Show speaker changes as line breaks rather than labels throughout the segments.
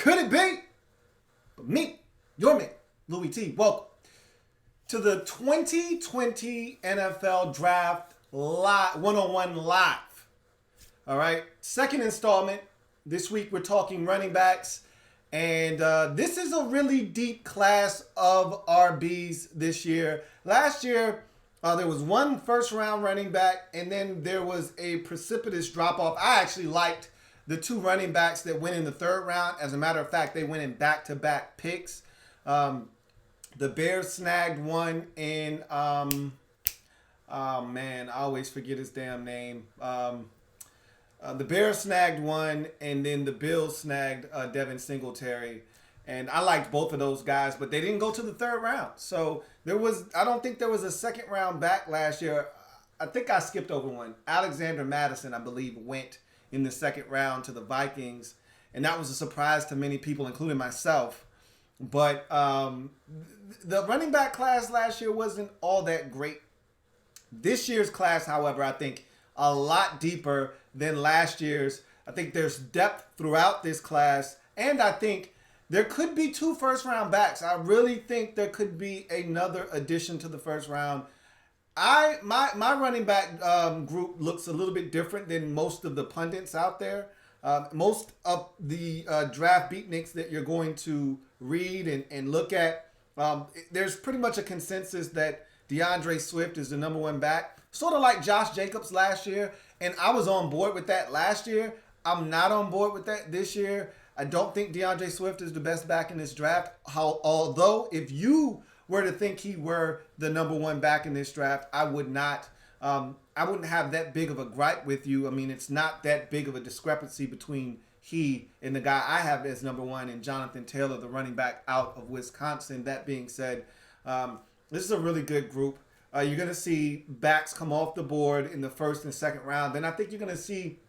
could it be? But me, your man, Louis T. Welcome to the 2020 NFL Draft Live, 101 Live. All right, second installment. This week we're talking running backs. And this is a really deep class of RBs this year. Last year, there was one first-round running back, and then there was a precipitous drop-off. I actually liked the two running backs that went in the third round. As a matter of fact, they went in back-to-back picks. The Bears snagged one in, oh man, I always forget his damn name. The Bears snagged one, and then the Bills snagged Devin Singletary. And I liked both of those guys, but they didn't go to the third round. So I don't think there was a second round back last year. I think I skipped over one. Alexander Madison, I believe, went in the second round to the Vikings. And that was a surprise to many people, including myself. But the running back class last year wasn't all that great. This year's class, however, I think a lot deeper than last year's. I think there's depth throughout this class, and I think there could be two first-round backs. I really think there could be another addition to the first round. My running back group looks a little bit different than most of the pundits out there. Most of the draft beatniks that you're going to read and look at, there's pretty much a consensus that DeAndre Swift is the number one back. Sort of like Josh Jacobs last year, and I was on board with that last year. I'm not on board with that this year. I don't think DeAndre Swift is the best back in this draft. Although, if you were to think he were the number one back in this draft, I would not. I wouldn't have that big of a gripe with you. I mean, it's not that big of a discrepancy between he and the guy I have as number one, and Jonathan Taylor, the running back out of Wisconsin. That being said, this is a really good group. You're going to see backs come off the board in the first and second round. Then I think you're going to see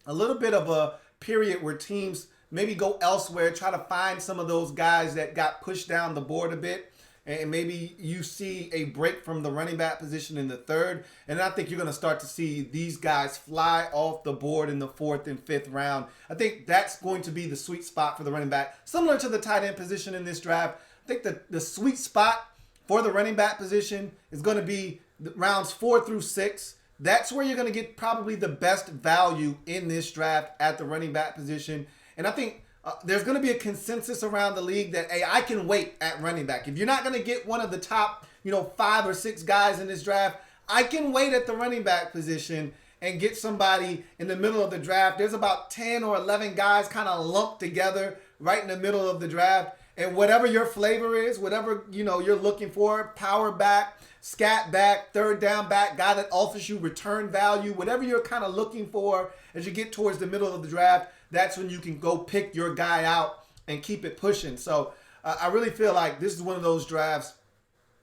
a little bit of a period where teams maybe go elsewhere, try to find some of those guys that got pushed down the board a bit. And maybe you see a break from the running back position in the third. And I think you're going to start to see these guys fly off the board in the fourth and fifth round. I think that's going to be the sweet spot for the running back. Similar to the tight end position in this draft, I think the sweet spot for the running back position is going to be rounds 4 through 6. That's where you're going to get probably the best value in this draft at the running back position. And I think there's going to be a consensus around the league that, hey, I can wait at running back. If you're not going to get one of the top, 5 or 6 guys in this draft, I can wait at the running back position and get somebody in the middle of the draft. There's about 10 or 11 guys kind of lumped together right in the middle of the draft. And whatever your flavor is, whatever, you're looking for, power back, scat back, third down back, guy that offers you return value, whatever you're kind of looking for as you get towards the middle of the draft, that's when you can go pick your guy out and keep it pushing. So I really feel like this is one of those drafts.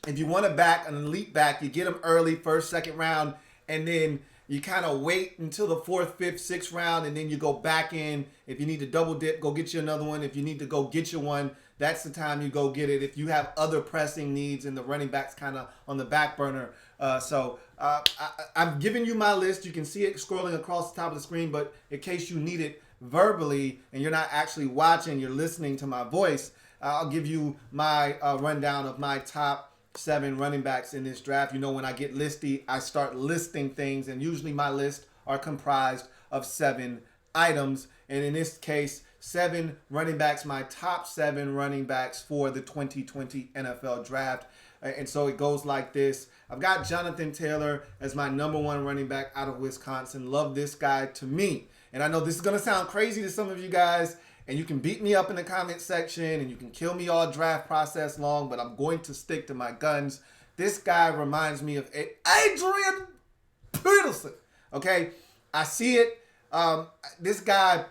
If you want to back an elite back, you get them early, first, second round, and then you kind of wait until the 4th, 5th, 6th round, and then you go back in. If you need to double dip, go get you another one. If you need to go get you one, that's the time you go get it. If you have other pressing needs and the running back's kind of on the back burner. I've given you my list. You can see it scrolling across the top of the screen, but in case you need it verbally and you're not actually watching, you're listening to my voice, I'll give you my rundown of my top 7 running backs in this draft. When I get listy, I start listing things, and usually my lists are comprised of 7 items. And in this case, 7 running backs, my top 7 running backs for the 2020 NFL Draft. And so it goes like this. I've got Jonathan Taylor as my number 1 running back out of Wisconsin. Love this guy to me. And I know this is going to sound crazy to some of you guys, and you can beat me up in the comment section, and you can kill me all draft process long, but I'm going to stick to my guns. This guy reminds me of Adrian Peterson. Okay? I see it. This guy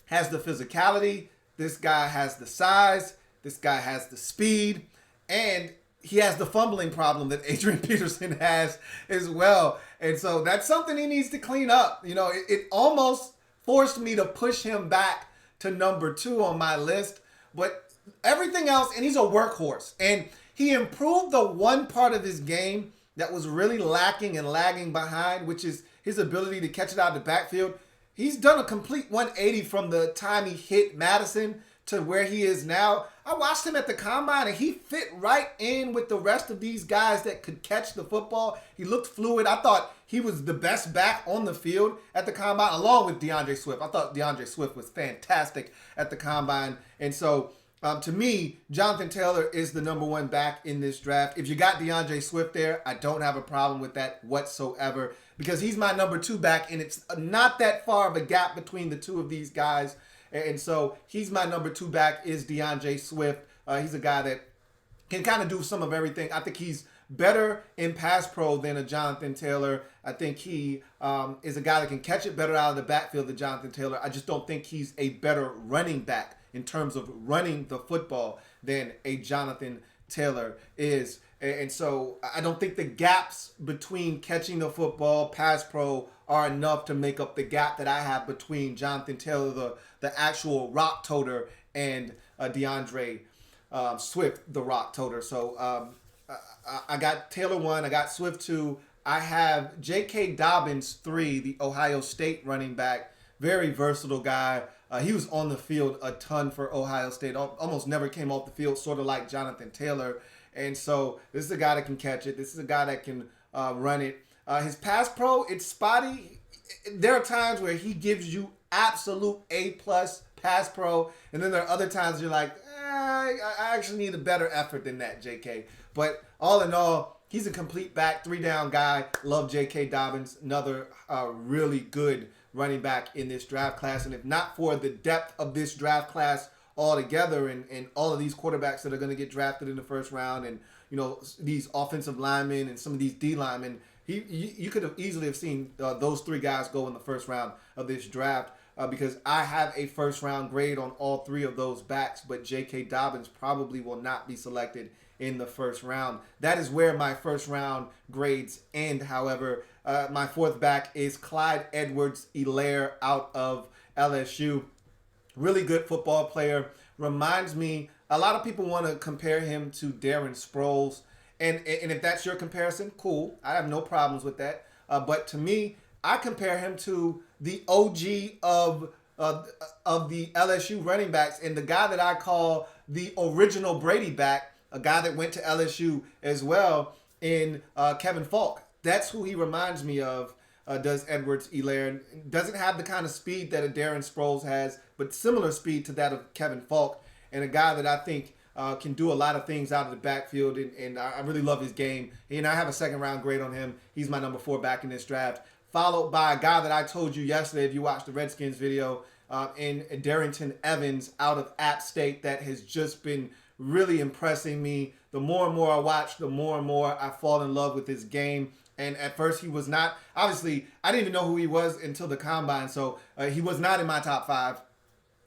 has the physicality. This guy has the size. This guy has the speed. And he has the fumbling problem that Adrian Peterson has as well. And so that's something he needs to clean up. It almost forced me to push him back to number 2 on my list. But everything else, and he's a workhorse. And he improved the one part of his game that was really lacking and lagging behind, which is his ability to catch it out of the backfield. He's done a complete 180 from the time he hit Madison to where he is now. I watched him at the combine and he fit right in with the rest of these guys that could catch the football. He looked fluid. I thought he was the best back on the field at the combine, along with DeAndre Swift. I thought DeAndre Swift was fantastic at the combine. And so to me, Jonathan Taylor is the number one back in this draft. If you got DeAndre Swift there, I don't have a problem with that whatsoever because he's my number two back, and it's not that far of a gap between the two of these guys. And so he's my number two back is DeAndre Swift. He's a guy that can kind of do some of everything. I think he's better in pass pro than a Jonathan Taylor. I think he is a guy that can catch it better out of the backfield than Jonathan Taylor. I just don't think he's a better running back in terms of running the football than a Jonathan Taylor is. And so I don't think the gaps between catching the football, pass pro, are enough to make up the gap that I have between Jonathan Taylor, the actual rock toter, and DeAndre Swift, the rock toter. So I got Taylor 1, I got Swift 2. I have J.K. Dobbins 3, the Ohio State running back. Very versatile guy. He was on the field a ton for Ohio State. Almost never came off the field, sort of like Jonathan Taylor. And so this is a guy that can catch it. This is a guy that can run it. His pass pro, it's spotty. There are times where he gives you absolute A-plus pass pro. And then there are other times you're like, I actually need a better effort than that, JK. But all in all, he's a complete back, 3-down guy. Love J.K. Dobbins, another really good running back in this draft class. And if not for the depth of this draft class altogether and all of these quarterbacks that are going to get drafted in the first round and, you know, these offensive linemen and some of these D linemen, you could have easily have seen those three guys go in the first round of this draft because I have a first round grade on all three of those backs, but J.K. Dobbins probably will not be selected in the first round. That is where my first round grades end. However, my fourth back is Clyde Edwards-Helaire out of LSU. Really good football player. Reminds me, a lot of people want to compare him to Darren Sproles. And if that's your comparison, cool. I have no problems with that. But to me, I compare him to the OG of the LSU running backs and the guy that I call the original Brady back, a guy that went to LSU as well, in Kevin Falk. That's who he reminds me of, does Edwards-Helaire. Doesn't have the kind of speed that a Darren Sproles has, but similar speed to that of Kevin Falk, and a guy that I think can do a lot of things out of the backfield, and I really love his game. And I have a second round grade on him. He's my number 4 back in this draft, followed by a guy that I told you yesterday, if you watched the Redskins video, in Darington Evans out of App State, that has just been really impressing me. The more and more I watch, the more and more I fall in love with his game. And at first he was not, obviously, I didn't even know who he was until the combine. So he was not in my top 5,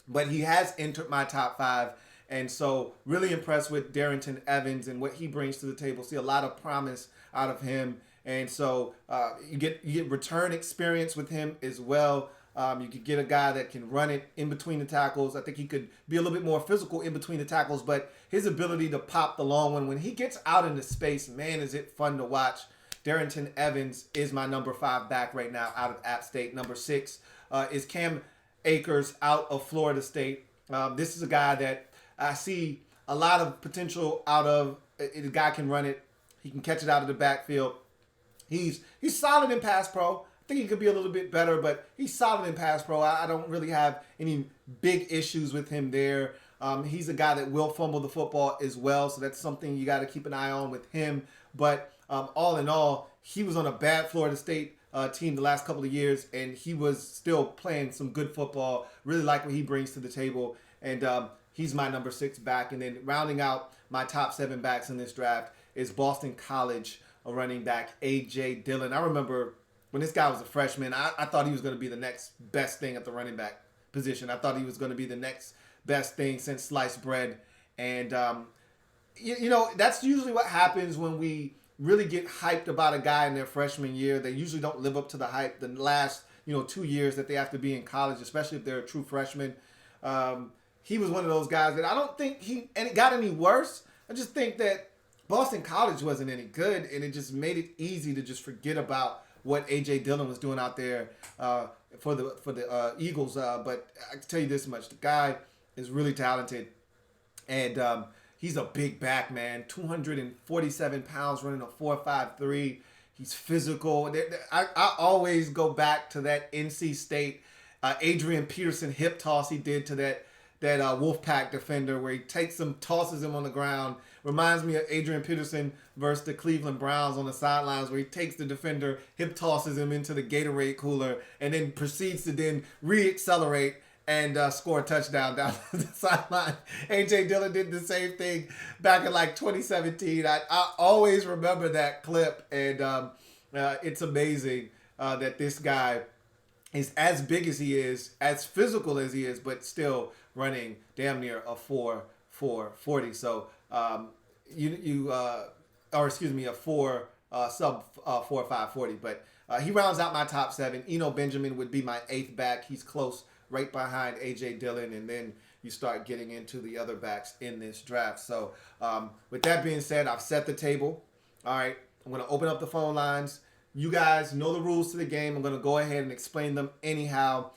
but he has entered my top 5. And so really impressed with Darington Evans and what he brings to the table. See a lot of promise out of him. And so you get return experience with him as well. You could get a guy that can run it in between the tackles. I think he could be a little bit more physical in between the tackles, but his ability to pop the long one, when he gets out into space, man, is it fun to watch. Darington Evans is my number 5 back right now out of App State. Number 6 is Cam Akers out of Florida State. This is a guy that I see a lot of potential out of. The guy can run it. He can catch it out of the backfield. He's solid in pass pro. I think he could be a little bit better, but he's solid in pass pro. I don't really have any big issues with him there. He's a guy that will fumble the football as well, so that's something you got to keep an eye on with him. But all in all, he was on a bad Florida State team the last couple of years, and he was still playing some good football. Really like what he brings to the table, and he's my number 6 back. And then rounding out my top 7 backs in this draft is Boston College running back A.J. Dillon. I remember when this guy was a freshman, I thought he was going to be the next best thing at the running back position. I thought he was going to be the next best thing since sliced bread. And, you know, that's usually what happens when we really get hyped about a guy in their freshman year. They usually don't live up to the hype the last, 2 years that they have to be in college, especially if they're a true freshman. He was one of those guys that I don't think it got any worse. I just think that Boston College wasn't any good, and it just made it easy to just forget about what A.J. Dillon was doing out there for the Eagles. But I can tell you this much. The guy is really talented. And he's a big back, man. 247 pounds, running a 4.53. He's physical. I always go back to that NC State Adrian Peterson hip toss he did to that Wolfpack defender, where he takes him, tosses him on the ground. Reminds me of Adrian Peterson versus the Cleveland Browns on the sidelines, where he takes the defender, hip tosses him into the Gatorade cooler, and then proceeds to then re-accelerate and score a touchdown down the sideline. A.J. Dillon did the same thing back in like 2017. I always remember that clip, and it's amazing that this guy is as big as he is, as physical as he is, but still running damn near a 4.40. So a 4 sub 4.540. But he rounds out my top 7. Eno Benjamin would be my 8th back. He's close, right behind A.J. Dillon, and then you start getting into the other backs in this draft. So with that being said, I've set the table. All right, I'm going to open up the phone lines. You guys know the rules to the game. I'm going to go ahead and explain them anyhow.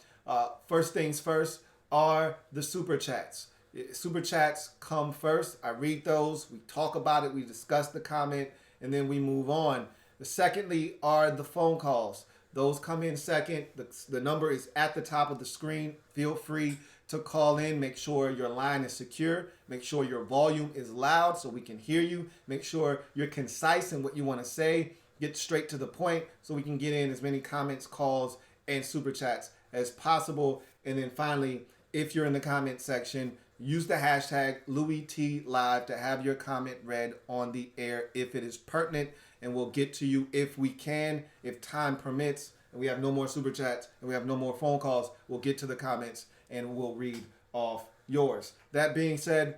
First things first are the Super Chats. Super Chats come first. I read those. We talk about it. We discuss the comment, and then we move on. Secondly are the phone calls. Those come in second. The number is at the top of the screen. Feel free to call in. Make sure your line is secure. Make sure your volume is loud so we can hear you. Make sure you're concise in what you want to say. Get straight to the point so we can get in as many comments, calls, and super chats as possible. And then finally, if you're in the comment section, use the hashtag LouisTLive to have your comment read on the air if it is pertinent, and we'll get to you if we can, if time permits, and we have no more super chats and we have no more phone calls. We'll get to the comments and we'll read off yours. That being said,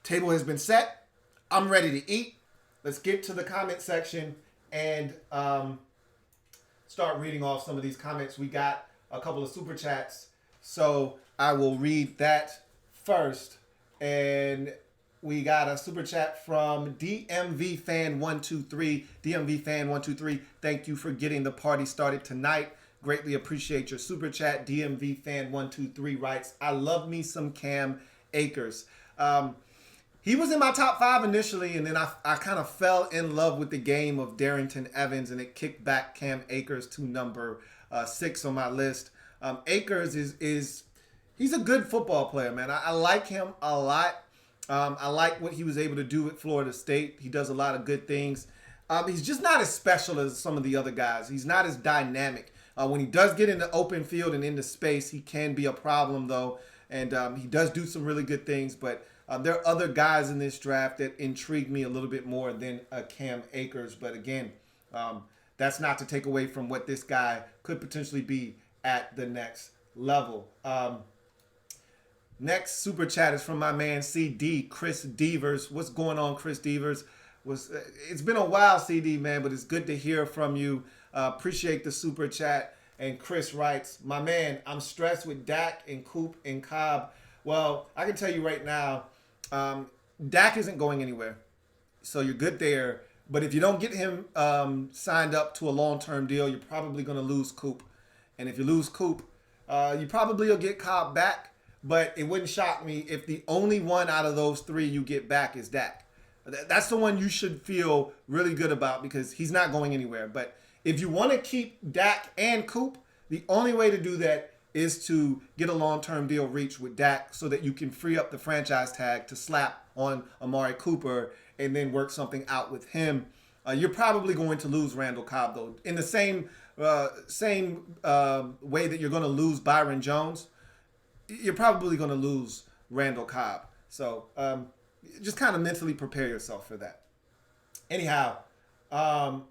table has been set. I'm ready to eat. Let's get to the comment section and start reading off some of these comments. We got a couple of super chats, so I will read that first. And we got a super chat from DMV Fan 123. DMV Fan 123, thank you for getting the party started tonight. Greatly appreciate your super chat. DMV Fan 123 writes, I love me some Cam Akers. He was in my top 5 initially, and then I kind of fell in love with the game of Darington Evans, and it kicked back Cam Akers to number 6 on my list. Akers he's a good football player, man. I like him a lot. I like what he was able to do at Florida State. He does a lot of good things. He's just not as special as some of the other guys. He's not as dynamic. When he does get into open field and into space, he can be a problem, though. And he does do some really good things, but there are other guys in this draft that intrigue me a little bit more than Cam Akers. But again, that's not to take away from what this guy could potentially be at the next level. Next super chat is from my man CD, Chris Devers. What's going on, Chris Devers? It's been a while, CD, man, but it's good to hear from you. Appreciate the super chat. And Chris writes, my man, I'm stressed with Dak and Coop and Cobb. Well, I can tell you right now, Dak isn't going anywhere. So you're good there. But if you don't get him signed up to a long-term deal, you're probably going to lose Coop. And if you lose Coop, you probably will get Cobb back. But it wouldn't shock me if the only one out of those 3 you get back is Dak. That's the one you should feel really good about because he's not going anywhere. But if you want to keep Dak and Coop, the only way to do that is to get a long-term deal reached with Dak so that you can free up the franchise tag to slap on Amari Cooper and then work something out with him. You're probably going to lose Randall Cobb, though. In the same way that you're going to lose Byron Jones, you're probably going to lose Randall Cobb. So just kind of mentally prepare yourself for that. Anyhow, got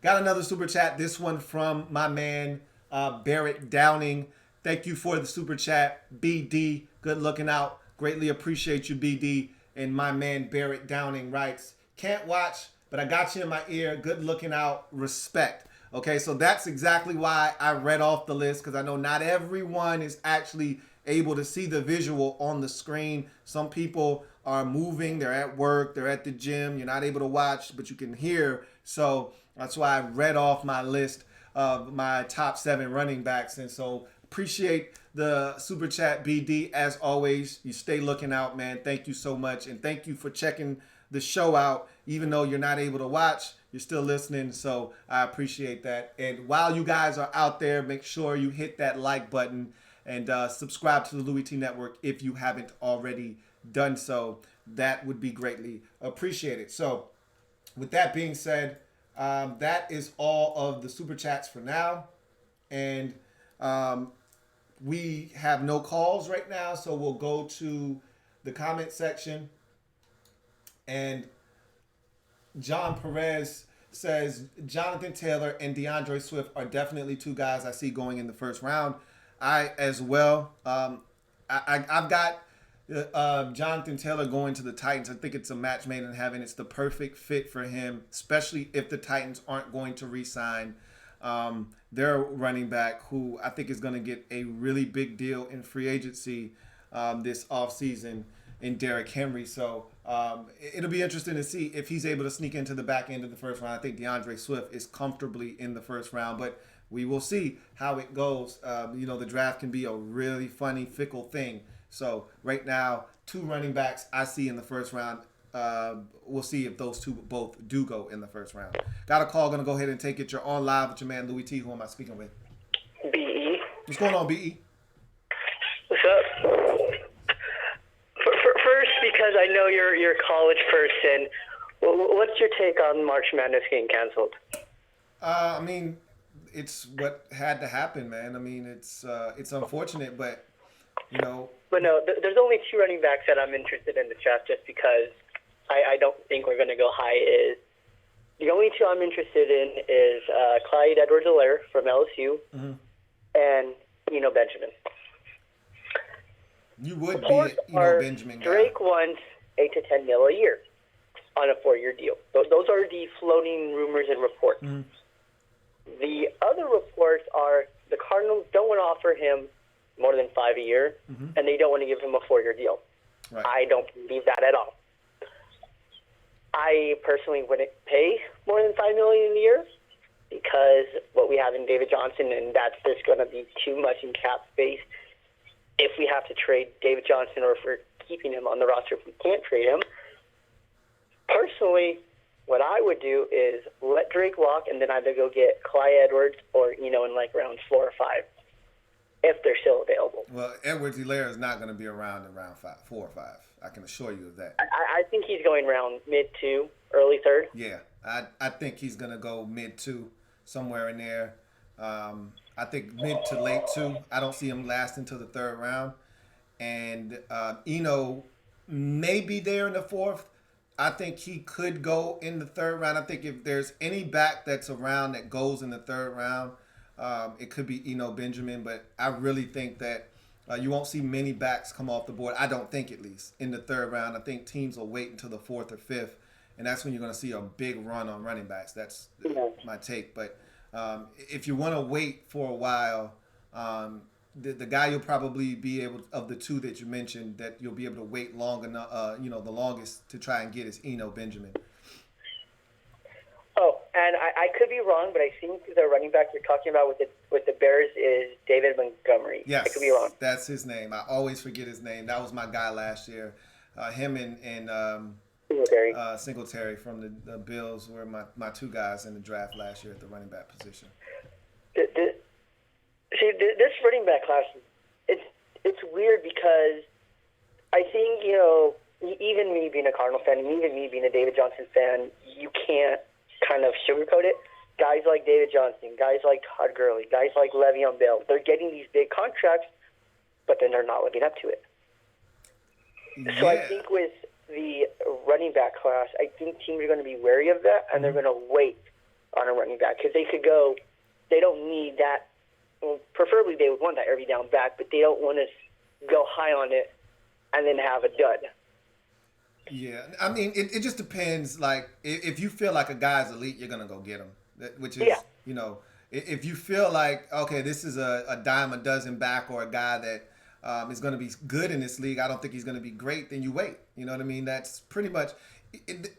another super chat. This one from my man, Barrett Downing. Thank you for the super chat. BD, good looking out. Greatly appreciate you, BD. And my man, Barrett Downing writes, can't watch, but I got you in my ear. Good looking out. Respect. Okay, so that's exactly why I read off the list, because I know not everyone is actually able to see the visual on the screen. Some people are moving, they're at work, they're at the gym, you're not able to watch, but you can hear. So that's why I read off my list of my top 7 running backs. And so Appreciate the super chat, BD. As always, you stay looking out, man. Thank you so much, and thank you for checking the show out. Even though you're not able to watch, you're still listening, so I appreciate that. And while you guys are out there, make sure you hit that like button and subscribe to the Louis T Network if you haven't already done so. That would be greatly appreciated. So, with that being said, that is all of the super chats for now, and we have no calls right now, so we'll go to the comment section. And John Perez says Jonathan Taylor and DeAndre Swift are definitely two guys I see going in the first round. I as well. I've got Jonathan Taylor going to the Titans. I think it's a match made in heaven. It's the perfect fit for him, especially if the Titans aren't going to re-sign their running back, who I think is going to get a really big deal in free agency this offseason in Derrick Henry. So it'll be interesting to see if he's able to sneak into the back end of the first round. I think DeAndre Swift is comfortably in the first round, but we will see how it goes. The draft can be a really funny, fickle thing. So right now, two running backs I see in the first round. We'll see if those two both do go in the first round. Got a call. Going to go ahead and take it. You're on live with your man, Louis T. Who am I speaking with?
BE.
What's going on, BE?
What's up? First, because I know you're a college person, what's your take on March Madness getting canceled?
I mean, it's what had to happen, man. I mean, it's unfortunate, but you know.
But no, there's only two running backs that I'm interested in the draft, just because I don't think we're going to go high. Is the only two I'm interested in is Clyde Edwards-Helaire from LSU and Benjamin.
You would be Benjamin guy.
Drake wants $8 to $10 mil a year on a 4-year deal. Those are the floating rumors and reports. The other reports are the Cardinals don't want to offer him more than $5 a year, and they don't want to give him a 4-year deal.
Right.
I don't believe that at all. I personally wouldn't pay more than $5 million a year because what we have in David Johnson, and that's just going to be too much in cap space. If we have to trade David Johnson or if we're keeping him on the roster, if we can't trade him, personally, what I would do is let Drake walk and then either go get Clyde Edwards or, in like rounds 4 or 5, if they're still available.
Well, Edwards-Helaire is not going to be around in round 4 or 5. I can assure you of that.
I think he's going around mid-2, early 3rd.
Yeah, I think he's going to go mid-2, somewhere in there. I think mid to late 2. I don't see him lasting till the 3rd round. And Eno may be there in the 4th. I think he could go in the 3rd round. I think if there's any back that's around that goes in the 3rd round, it could be Eno Benjamin. But I really think that you won't see many backs come off the board. I don't think, at least, in the 3rd round. I think teams will wait until the 4th or 5th. And that's when you're going to see a big run on running backs. That's my take. But if you want to wait for a while, the guy you'll probably be able, of the two that you mentioned, that you'll be able to wait long enough, the longest to try and get is Eno Benjamin.
Oh, and I could be wrong, but I think the running back you're talking about with the Bears is David Montgomery.
Yes,
I could be wrong.
That's his name. I always forget his name. That was my guy last year. Him and Singletary from the Bills were my two guys in the draft last year at the running back position.
See, this running back class, it's weird because I think, even me being a Cardinal fan and even me being a David Johnson fan, you can't kind of sugarcoat it. Guys like David Johnson, guys like Todd Gurley, guys like Le'Veon Bell, they're getting these big contracts, but then they're not living up to it. Yeah. So I think with the running back class, I think teams are going to be wary of that, and they're going to wait on a running back because they could go, they don't need that. Well, preferably they would want that every down back, but they don't want to go high on it and then have a dud.
Yeah, I mean, it just depends. Like, if you feel like a guy's elite, you're going to go get him, which is, if you feel like, okay, this is a dime a dozen back or a guy that is going to be good in this league, I don't think he's going to be great, then you wait. You know what I mean? That's pretty much,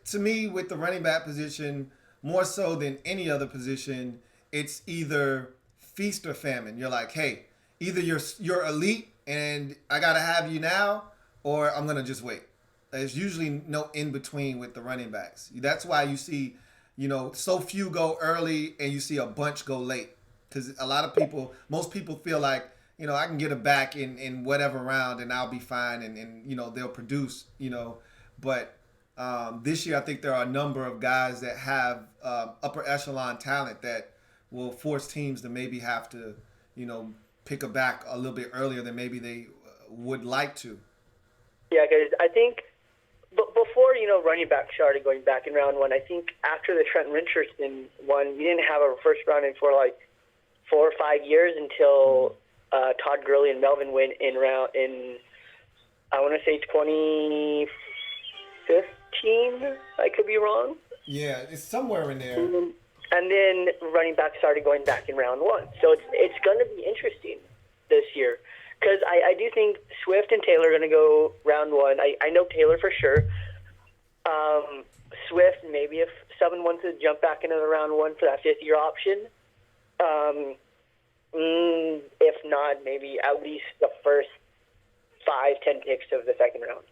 to me, with the running back position, more so than any other position, it's either feast or famine. You're like, hey, either you're elite and I gotta have you now, or I'm gonna just wait. There's usually no in between with the running backs. That's why you see, so few go early and you see a bunch go late. Because most people feel like, I can get a back in whatever round and I'll be fine and they'll produce, But this year I think there are a number of guys that have upper echelon talent that will force teams to maybe have to, pick a back a little bit earlier than maybe they would like to.
Yeah, because I think before, running back started going back in round one, I think after the Trent Richardson one, you didn't have a first round in for like 4 or 5 years until Todd Gurley and Melvin went in, I want to say 2015. I could be wrong.
Yeah, it's somewhere in there.
Mm-hmm. And then running back started going back in round one. So it's going to be interesting this year. Because I do think Swift and Taylor are going to go round one. I know Taylor for sure. Swift, maybe if someone wants to jump back into the round one for that fifth-year option. If not, maybe at least the first 5-10 picks of the second round.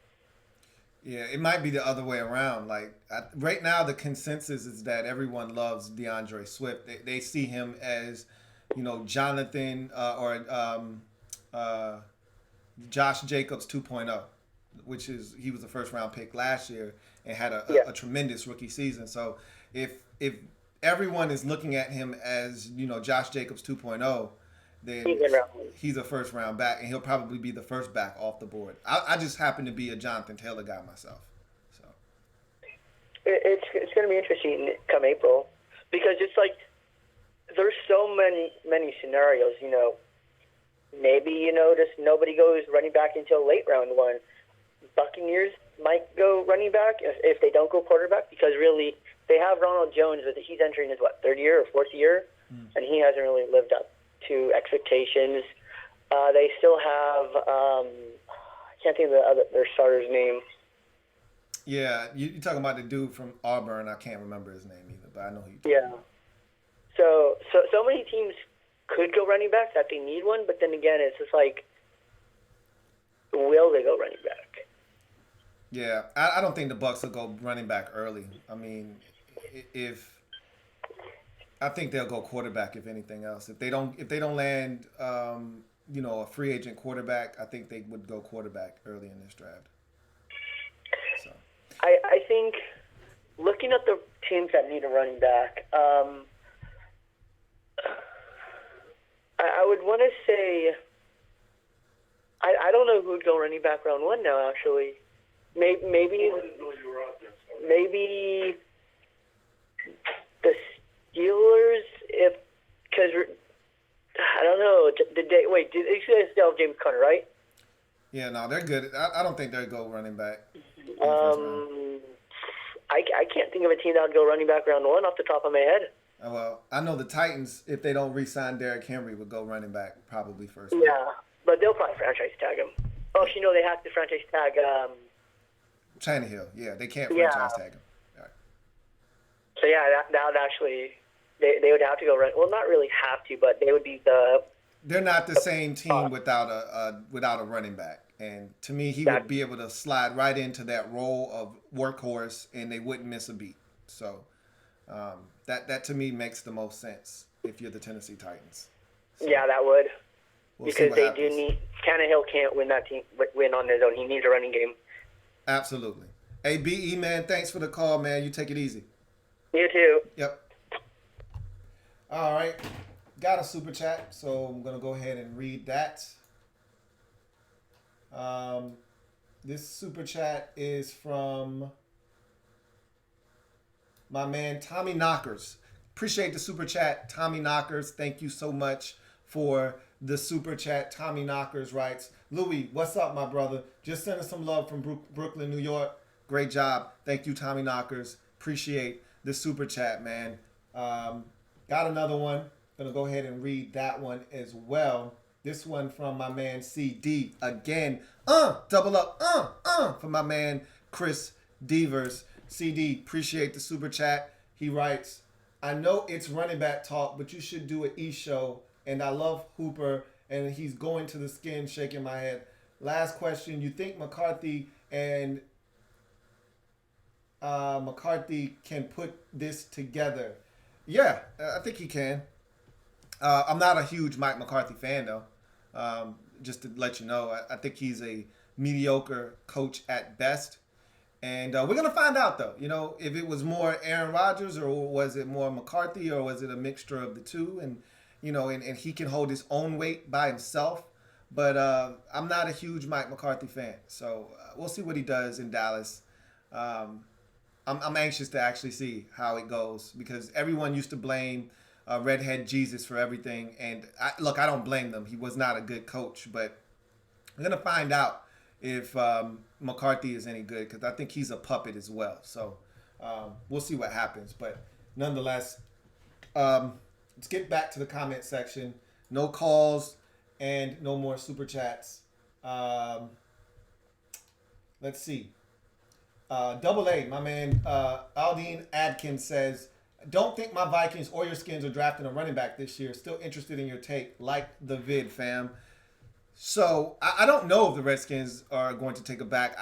Yeah, it might be the other way around. Like right now, the consensus is that everyone loves DeAndre Swift. They see him as, Jonathan or Josh Jacobs 2.0, which is he was the first round pick last year and had a tremendous rookie season. So if everyone is looking at him as Josh Jacobs 2.0, then he's a first round back, and he'll probably be the first back off the board. I just happen to be a Jonathan Taylor guy myself. So
it's going to be interesting come April because it's like there's so many scenarios. Maybe just nobody goes running back until late round one. Buccaneers might go running back if they don't go quarterback because really they have Ronald Jones, but he's entering his third year or fourth year, and he hasn't really lived up to expectations. They still have I can't think of their starter's name.
Yeah, you're talking about the dude from Auburn. I can't remember his name either, but I know who.
Yeah. So many teams could go running back that they need one, but then again, it's just like, will they go running back?
Yeah, I don't think the Bucs will go running back early. I mean, I think they'll go quarterback if anything else. If they don't land, a free agent quarterback, I think they would go quarterback early in this draft. So,
I think looking at the teams that need a running back, I would want to say, I don't know who would go running back round one now. Actually, maybe the Steelers, because I don't know. Did they still have James Conner, right?
Yeah, no, they're good. I don't think they'll go running back.
I can't think of a team that would go running back round one off the top of my head.
Well, I know the Titans, if they don't re-sign Derrick Henry, would go running back probably first.
Yeah, but they'll probably franchise tag him. Oh, they have to franchise tag.
Tannehill, yeah, they can't franchise tag him. All right.
So yeah, that would actually they would have to go run. Well, not really have to, but they would be the.
They're not the same team without a running back, and to me, he would be able to slide right into that role of workhorse, and they wouldn't miss a beat. So. That to me makes the most sense if you're the Tennessee Titans. So
yeah, that would. Because they
happens.
do need Tannehill can't win on his own. He needs a running game.
Absolutely. Hey, BE, man, thanks for the call, man. You take it easy.
You too.
Yep. All right. Got a super chat, so I'm going to go ahead and read that. This super chat is from my man Tommy Knockers. Appreciate the super chat, Tommy Knockers. Thank you so much for the super chat. Tommy Knockers writes, Louis, what's up, my brother? Just sending some love from Brooklyn, New York. Great job. Thank you, Tommy Knockers. Appreciate the super chat, man. Got another one. Gonna go ahead and read that one as well. This one from my man CD. Again, double up, for my man Chris Devers. CD, appreciate the super chat. He writes, I know it's running back talk, but you should do an E-show, and I love Hooper And he's going to the skin, shaking my head. Last question. You think McCarthy and McCarthy can put this together? Yeah, I think he can. I'm not a huge Mike McCarthy fan, though. Just to let you know, I think he's a mediocre coach at best. And we're going to find out, though, if it was more Aaron Rodgers or was it more McCarthy or was it a mixture of the two? And, and he can hold his own weight by himself. But I'm not a huge Mike McCarthy fan. So we'll see what he does in Dallas. I'm anxious to actually see how it goes because everyone used to blame Redhead Jesus for everything. And, I don't blame them. He was not a good coach. But we're going to find out if McCarthy is any good because I think he's a puppet as well. So we'll see what happens. But nonetheless, let's get back to the comment section. No calls and no more super chats. Let's see. Double A, my man Aldine Adkins says, don't think my Vikings or your Skins are drafting a running back this year. Still interested in your take. Like the vid, fam. So I don't know if the Redskins are going to take a back.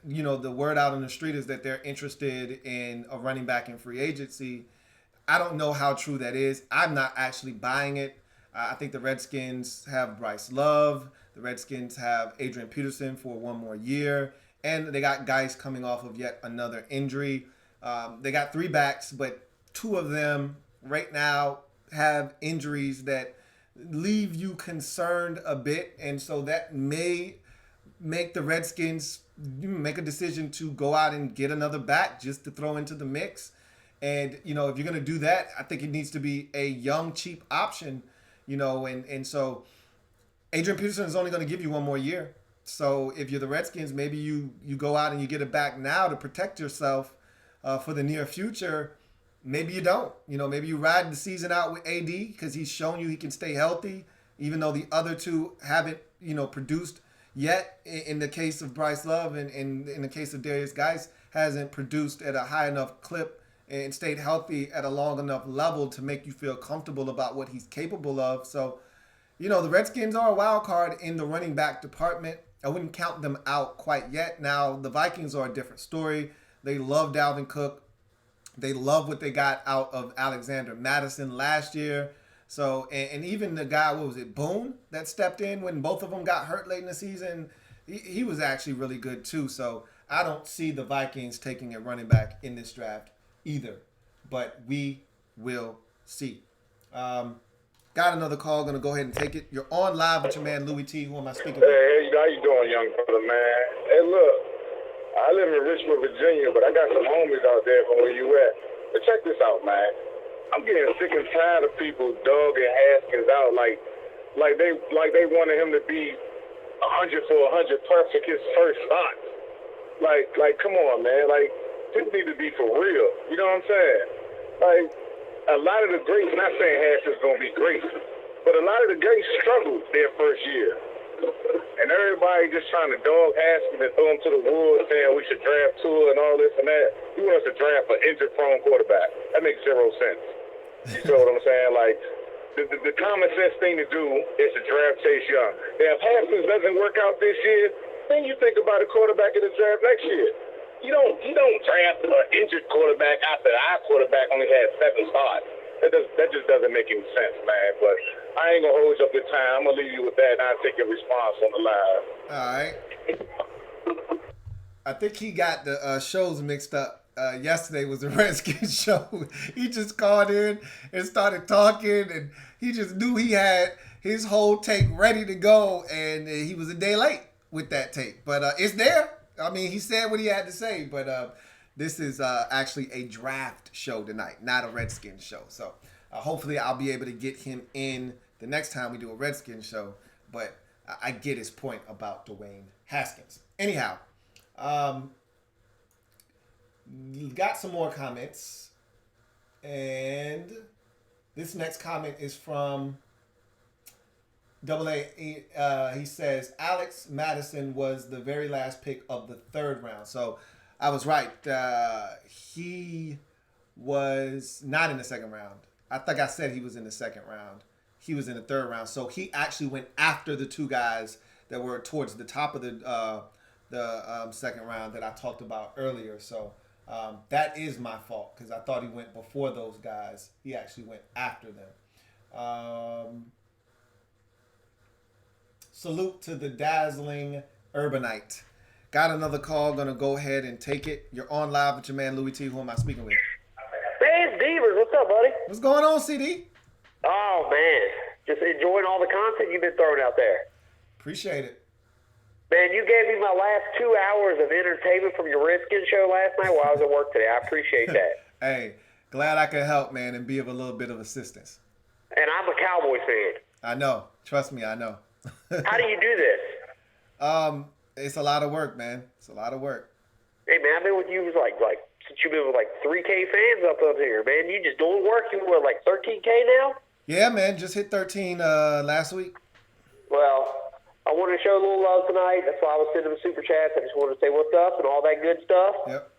The word out on the street is that they're interested in a running back in free agency. I don't know how true that is. I'm not actually buying it. I think the Redskins have Bryce Love. The Redskins have Adrian Peterson for one more year. And they got guys coming off of yet another injury. They got 3 backs, but 2 of them right now have injuries that leave you concerned a bit. And so that may make the Redskins make a decision to go out and get another back just to throw into the mix. And, if you're going to do that, I think it needs to be a young, cheap option, and so Adrian Peterson is only going to give you one more year. So if you're the Redskins, maybe you go out and you get it back now to protect yourself for the near future. Maybe you don't. Maybe you ride the season out with AD because he's shown you he can stay healthy, even though the other 2 haven't, produced yet. In the case of Bryce Love and in the case of Darius Geis, hasn't produced at a high enough clip and stayed healthy at a long enough level to make you feel comfortable about what he's capable of. So, the Redskins are a wild card in the running back department. I wouldn't count them out quite yet. Now, the Vikings are a different story. They love Dalvin Cook. They love what they got out of Alexander Madison last year. So, and even the guy, Boone, that stepped in when both of them got hurt late in the season, he was actually really good too. So, I don't see the Vikings taking a running back in this draft either. But we will see. Got another call. Going to go ahead and take it. You're on live with your man, Louis T. Who am I speaking with?
Hey, how you doing, young brother, man? Hey, look, I live in Richmond, Virginia, but I got some homies out there from where you at. But check this out, man. I'm getting sick and tired of people dogging Haskins out like they wanted him to be 100 for 100 perfect his first shot. Like, come on, man. Like, this need to be for real. You know what I'm saying? Like, a lot of the greats, not saying Haskins going to be great, but a lot of the greats struggled their first year. And everybody just trying to dog Haskins and throw him to the wolves saying we should draft Tua and all this and that. You want us to draft an injury-prone quarterback. That makes zero sense. You feel what I'm saying? Like, the common sense thing to do is to draft Chase Young. Now, if Haskins doesn't work out this year, then you think about a quarterback in the draft next year. You don't draft an injured quarterback after our quarterback only had 7 starts. That just doesn't make any sense, man. But I ain't gonna hold you up your time. I'm gonna leave you with that, and I'll take your response on the live.
All right. I think he got the shows mixed up. Yesterday was the Redskins show. He just called in and started talking, and he just knew he had his whole take ready to go, and he was a day late with that take. But it's there. I mean, he said what he had to say, but this is actually a draft show tonight, not a Redskins show. So hopefully I'll be able to get him in the next time we do a Redskins show. But I get his point about Dwayne Haskins. Anyhow, got some more comments. And this next comment is from Double A. He says, Alex Madison was the very last pick of the 3rd round. So I was right. He was not in the 2nd round. I think I said he was in the 2nd round. he was in the third round. So he actually went after the two guys that were towards the top of the second round that I talked about earlier. So that is my fault because I thought he went before those guys. He actually went after them. Salute to the dazzling Urbanite. Got another call. Gonna go ahead and take it. You're on live with your man Louis T. Who am I speaking with?
Hey, it's Devers. What's up, buddy?
What's going on, CD?
Oh, man. Just enjoying all the content you've been throwing out there.
Appreciate it.
Man, you gave me my last 2 hours of entertainment from your Redskin show last night while I was at work today. I appreciate that.
Hey, glad I could help, man, and be of a little bit of assistance.
And I'm a Cowboys fan.
I know. Trust me, I know.
How do you do this?
It's a lot of work, man. It's a lot of work.
Hey, man, I've been with you since you've been with 3K fans up here, man. You just doing work. You were 13K now?
Yeah, man. Just hit 13 last week.
Well, I wanted to show a little love tonight. That's why I was sending them super chats. I just wanted to say what's up and all that good stuff.
Yep.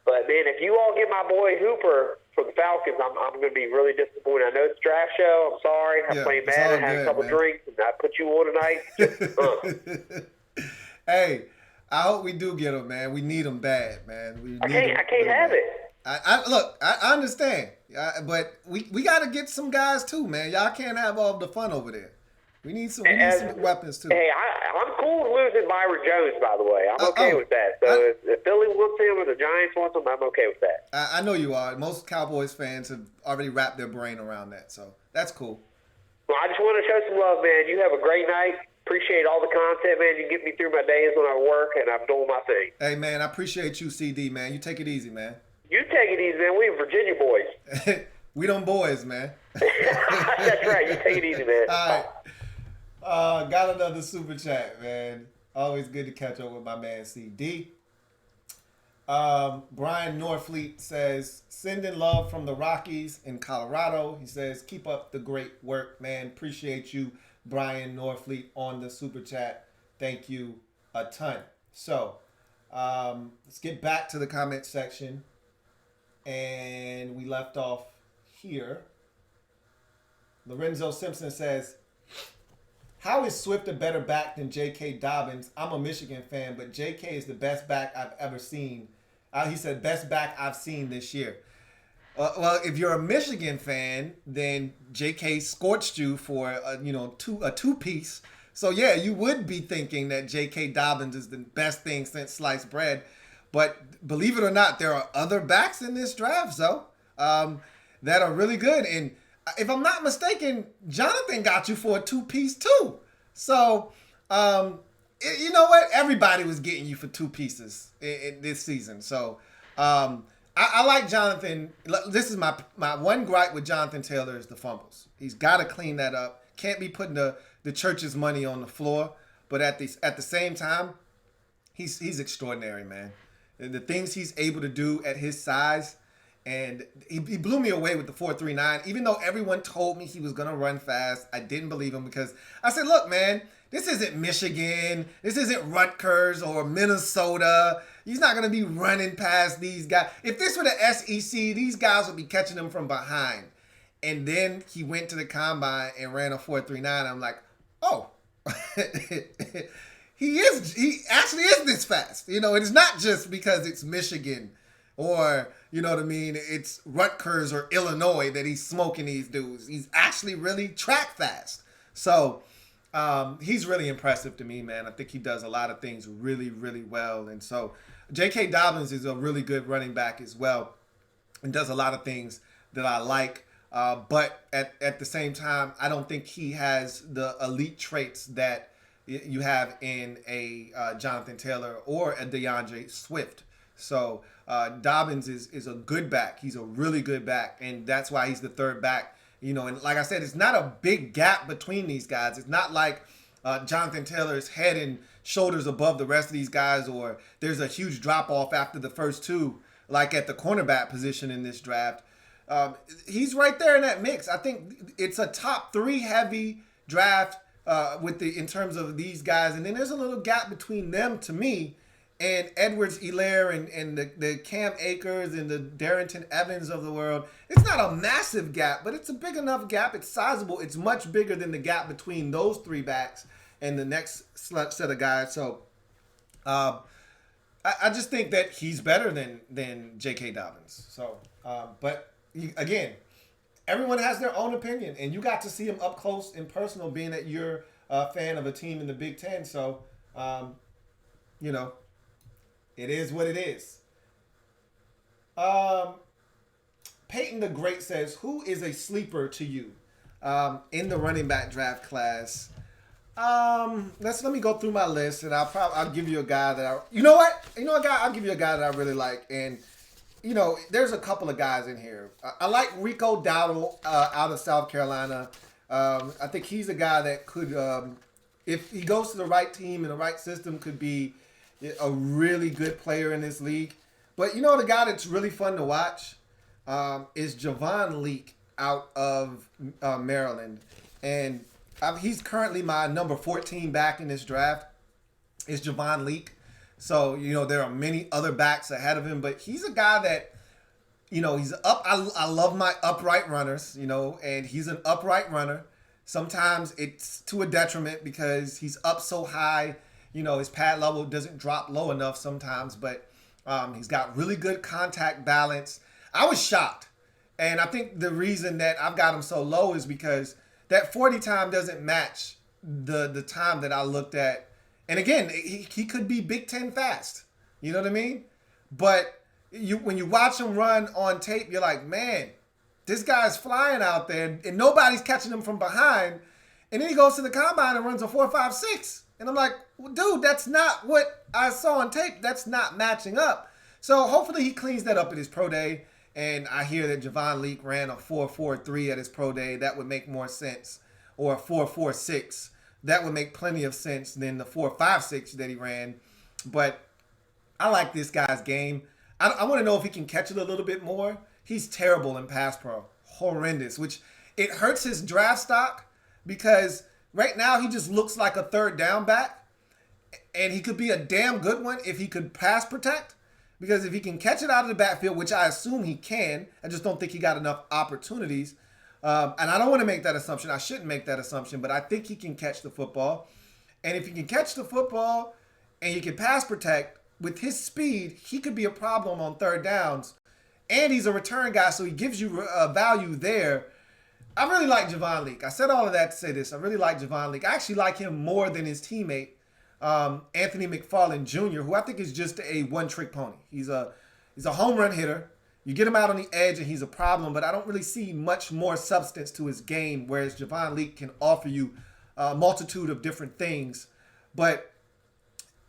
But, man, if you all get my boy Hooper from the Falcons, I'm going to be really disappointed. I know it's a draft show. I'm sorry. I played Madden, had a couple drinks, and I put you on tonight.
Hey, I hope we do get him, man. We need him bad, man.
I can't have it.
I understand, but we got to get some guys too, man. Y'all can't have all the fun over there. We need some weapons too.
Hey, I'm cool with losing Byron Jones, by the way. I'm okay with that. So if Philly wants him or the Giants want him, I'm okay with that.
I know you are. Most Cowboys fans have already wrapped their brain around that, so that's cool.
Well, I just want to show some love, man. You have a great night. Appreciate all the content, man. You get me through my days when I work, and I'm doing my thing.
Hey, man, I appreciate you, CD, man. You take it easy, man.
You take it easy, man. We Virginia boys.
We them boys, man.
That's right. You take it easy, man.
All right. Got another super chat, man. Always good to catch up with my man, CD. Brian Norfleet says, sending love from the Rockies in Colorado. He says, keep up the great work, man. Appreciate you, Brian Norfleet, on the super chat. Thank you a ton. So, let's get back to the comment section. And we left off here. Lorenzo Simpson says, how is Swift a better back than J.K. Dobbins? I'm a Michigan fan, but J.K. is the best back I've ever seen. He said, best back I've seen this year. Well, if you're a Michigan fan, then J.K. scorched you for a two-piece. So, yeah, you would be thinking that J.K. Dobbins is the best thing since sliced bread. But believe it or not, there are other backs in this draft, that are really good. And if I'm not mistaken, Jonathan got you for a two-piece too. So, you know what? Everybody was getting you for two pieces in this season. So, I like Jonathan. This is my one gripe with Jonathan Taylor is the fumbles. He's got to clean that up. Can't be putting the church's money on the floor. But at the same time, he's extraordinary, man. The things he's able to do at his size. And he blew me away with the 4.39. Even though everyone told me he was going to run fast, I didn't believe him because I said, look, man, this isn't Michigan. This isn't Rutgers or Minnesota. He's not going to be running past these guys. If this were the SEC, these guys would be catching him from behind. And then he went to the combine and ran a 4.39. I'm like, oh, he actually is this fast. You know, it's not just because it's Michigan or, you know what I mean, it's Rutgers or Illinois that he's smoking these dudes. He's actually really track fast. So he's really impressive to me, man. I think he does a lot of things really, really well. And so J.K. Dobbins is a really good running back as well and does a lot of things that I like. But at the same time, I don't think he has the elite traits that you have in a Jonathan Taylor or a DeAndre Swift. So Dobbins is a good back. He's a really good back, and that's why he's the third back. You know, and like I said, it's not a big gap between these guys. It's not like Jonathan Taylor's head and shoulders above the rest of these guys, or there's a huge drop-off after the first two, like at the cornerback position in this draft. He's right there in that mix. I think it's a top three heavy draft in terms of these guys, and then there's a little gap between them to me. and Edwards-Helaire and the Cam Akers and the Darington Evans of the world, it's not a massive gap, but it's a big enough gap. It's sizable. It's much bigger than the gap between those three backs and the next set of guys. So I just think that he's better than J.K. Dobbins. So, but again, everyone has their own opinion, and you got to see him up close and personal, being that you're a fan of a team in the Big Ten. So, you know, it is what it is. Peyton the Great says, who is a sleeper to you in the running back draft class? Let me go through my list, and I'll give you a guy that I'll give you a guy that I really like. And there's a couple of guys in here. I like Rico Dowdle out of South Carolina. I think he's a guy that could, if he goes to the right team and the right system, could be a really good player in this league. But the guy that's really fun to watch is Javon Leake out of Maryland. And he's currently my number 14 back in this draft. Is Javon Leake. So, there are many other backs ahead of him, but he's a guy that, he's up. I love my upright runners, and he's an upright runner. Sometimes it's to a detriment because he's up so high, his pad level doesn't drop low enough sometimes, but he's got really good contact balance. I was shocked. And I think the reason that I've got him so low is because that 40 time doesn't match the time that I looked at. And again, he could be Big Ten fast. You know what I mean? But when you watch him run on tape, you're like, man, this guy's flying out there and nobody's catching him from behind. And then he goes to the combine and runs a 4.56. And I'm like, well, dude, that's not what I saw on tape. That's not matching up. So hopefully he cleans that up at his pro day. And I hear that Javon Leake ran a 4.43 at his pro day. That would make more sense. Or a 4.46. That would make plenty of sense than the 4.56 that he ran. But I like this guy's game. I want to know if he can catch it a little bit more. He's terrible in pass pro. Horrendous. Which it hurts his draft stock because right now he just looks like a third down back. And he could be a damn good one if he could pass protect. Because if he can catch it out of the backfield, which I assume he can, I just don't think he got enough opportunities. And I don't want to make that assumption. I shouldn't make that assumption, but I think he can catch the football. And if he can catch the football and he can pass protect, with his speed, he could be a problem on third downs. And he's a return guy, so he gives you value there. I really like Javon Leake. I said all of that to say this. I really like Javon Leake. I actually like him more than his teammate, Anthony McFarland Jr., who I think is just a one-trick pony. He's a home run hitter. You get him out on the edge and he's a problem, but I don't really see much more substance to his game, whereas Javon Leake can offer you a multitude of different things. But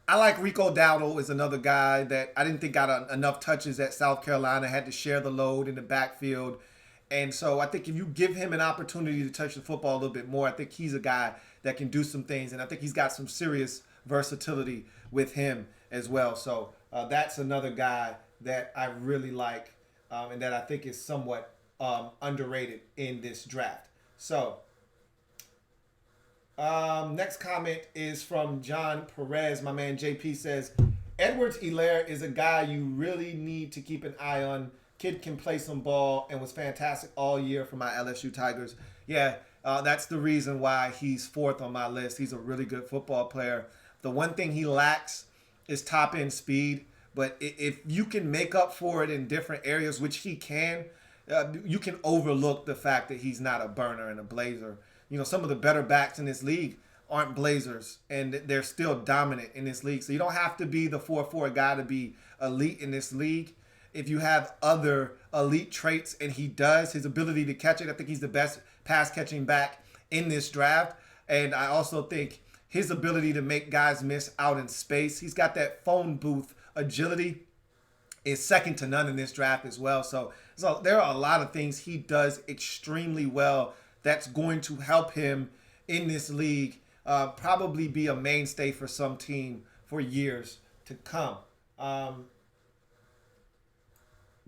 I like Rico Dowdle is another guy that I didn't think got enough touches at South Carolina, had to share the load in the backfield. And so I think if you give him an opportunity to touch the football a little bit more, I think he's a guy that can do some things. And I think he's got some serious versatility with him as well. So that's another guy that I really like. And that I think is somewhat underrated in this draft. So, next comment is from John Perez. My man JP says, Edwards-Helaire is a guy you really need to keep an eye on. Kid can play some ball and was fantastic all year for my LSU Tigers. Yeah, that's the reason why he's fourth on my list. He's a really good football player. The one thing he lacks is top-end speed. But if you can make up for it in different areas, which he can, you can overlook the fact that he's not a burner and a blazer. Some of the better backs in this league aren't blazers, and they're still dominant in this league. So you don't have to be the 4.4 guy to be elite in this league. If you have other elite traits, and he does, his ability to catch it, I think he's the best pass-catching back in this draft. And I also think his ability to make guys miss out in space, he's got that phone booth agility is second to none in this draft as well. So there are a lot of things he does extremely well that's going to help him in this league, probably be a mainstay for some team for years to come.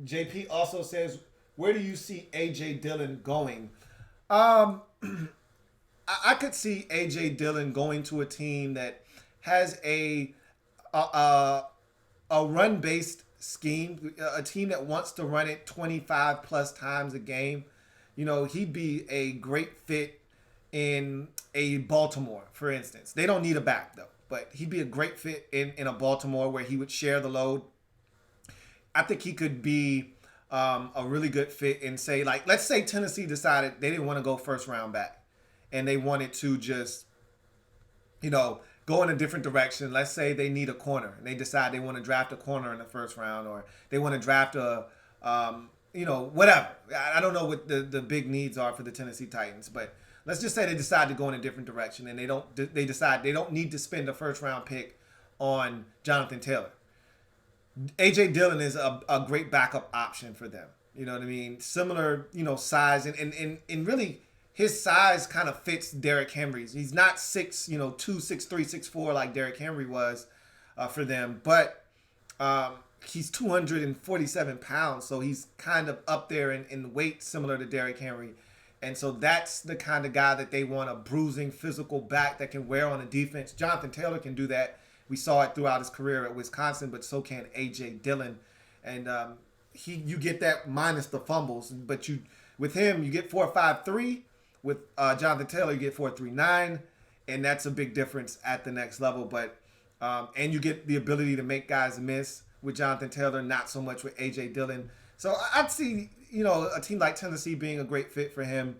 JP also says, where do you see A.J. Dillon going? I could see A.J. Dillon going to a team that has a a run-based scheme, a team that wants to run it 25 plus times a game, he'd be a great fit in a Baltimore, for instance. They don't need a back, though, but he'd be a great fit in a Baltimore where he would share the load. I think he could be a really good fit in, say, like, let's say Tennessee decided they didn't want to go first round back and they wanted to just, go in a different direction. Let's say they need a corner and they decide they want to draft a corner in the first round, or they want to draft a, whatever. I don't know what the big needs are for the Tennessee Titans, but let's just say they decide to go in a different direction and they decide they don't need to spend a first round pick on Jonathan Taylor. A.J. Dillon is a great backup option for them. You know what I mean? Similar, size, and really his size kind of fits Derrick Henry's. He's not 6'2", 6'3", 6'4" like Derrick Henry was for them, but he's 247 pounds, so he's kind of up there in weight, similar to Derrick Henry. And so that's the kind of guy that they want, a bruising, physical back that can wear on a defense. Jonathan Taylor can do that. We saw it throughout his career at Wisconsin, but so can A.J. Dillon. And you get that minus the fumbles, but with him, you get 4.53. With Jonathan Taylor, you get 4.39, and that's a big difference at the next level. But and you get the ability to make guys miss with Jonathan Taylor, not so much with A.J. Dillon. So I'd see, a team like Tennessee being a great fit for him.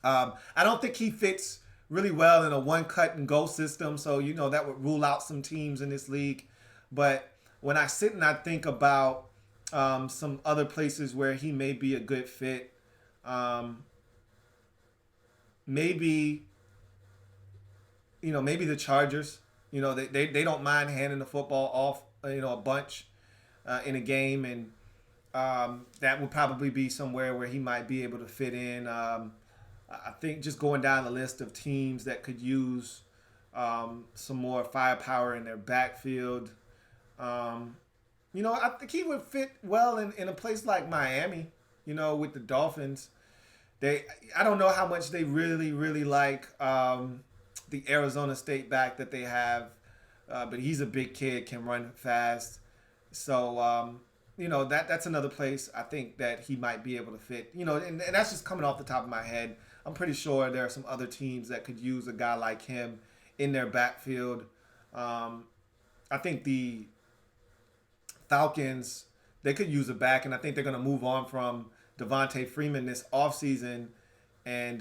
I don't think he fits really well in a one cut and go system. So, that would rule out some teams in this league. But when I sit and I think about some other places where he may be a good fit, maybe the Chargers, they don't mind handing the football off, a bunch in a game. And that would probably be somewhere where he might be able to fit in. I think just going down the list of teams that could use some more firepower in their backfield. I think he would fit well in a place like Miami, with the Dolphins. I don't know how much they really, really like the Arizona State back that they have, but he's a big kid, can run fast. So, that's another place I think that he might be able to fit. And that's just coming off the top of my head. I'm pretty sure there are some other teams that could use a guy like him in their backfield. I think the Falcons, they could use a back, and I think they're going to move on from Devontae Freeman this offseason. And,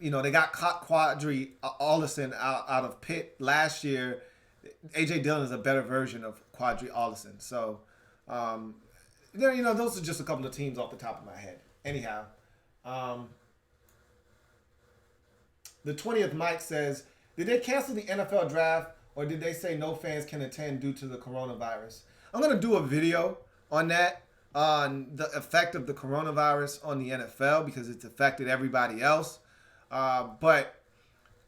they got Quadri Allison out of Pitt last year. A.J. Dillon is a better version of Quadri Allison. So, those are just a couple of teams off the top of my head. Anyhow, the 20th Mike says, did they cancel the NFL draft, or did they say no fans can attend due to the coronavirus? I'm going to do a video on that, on the effect of the coronavirus on the NFL, because it's affected everybody else. But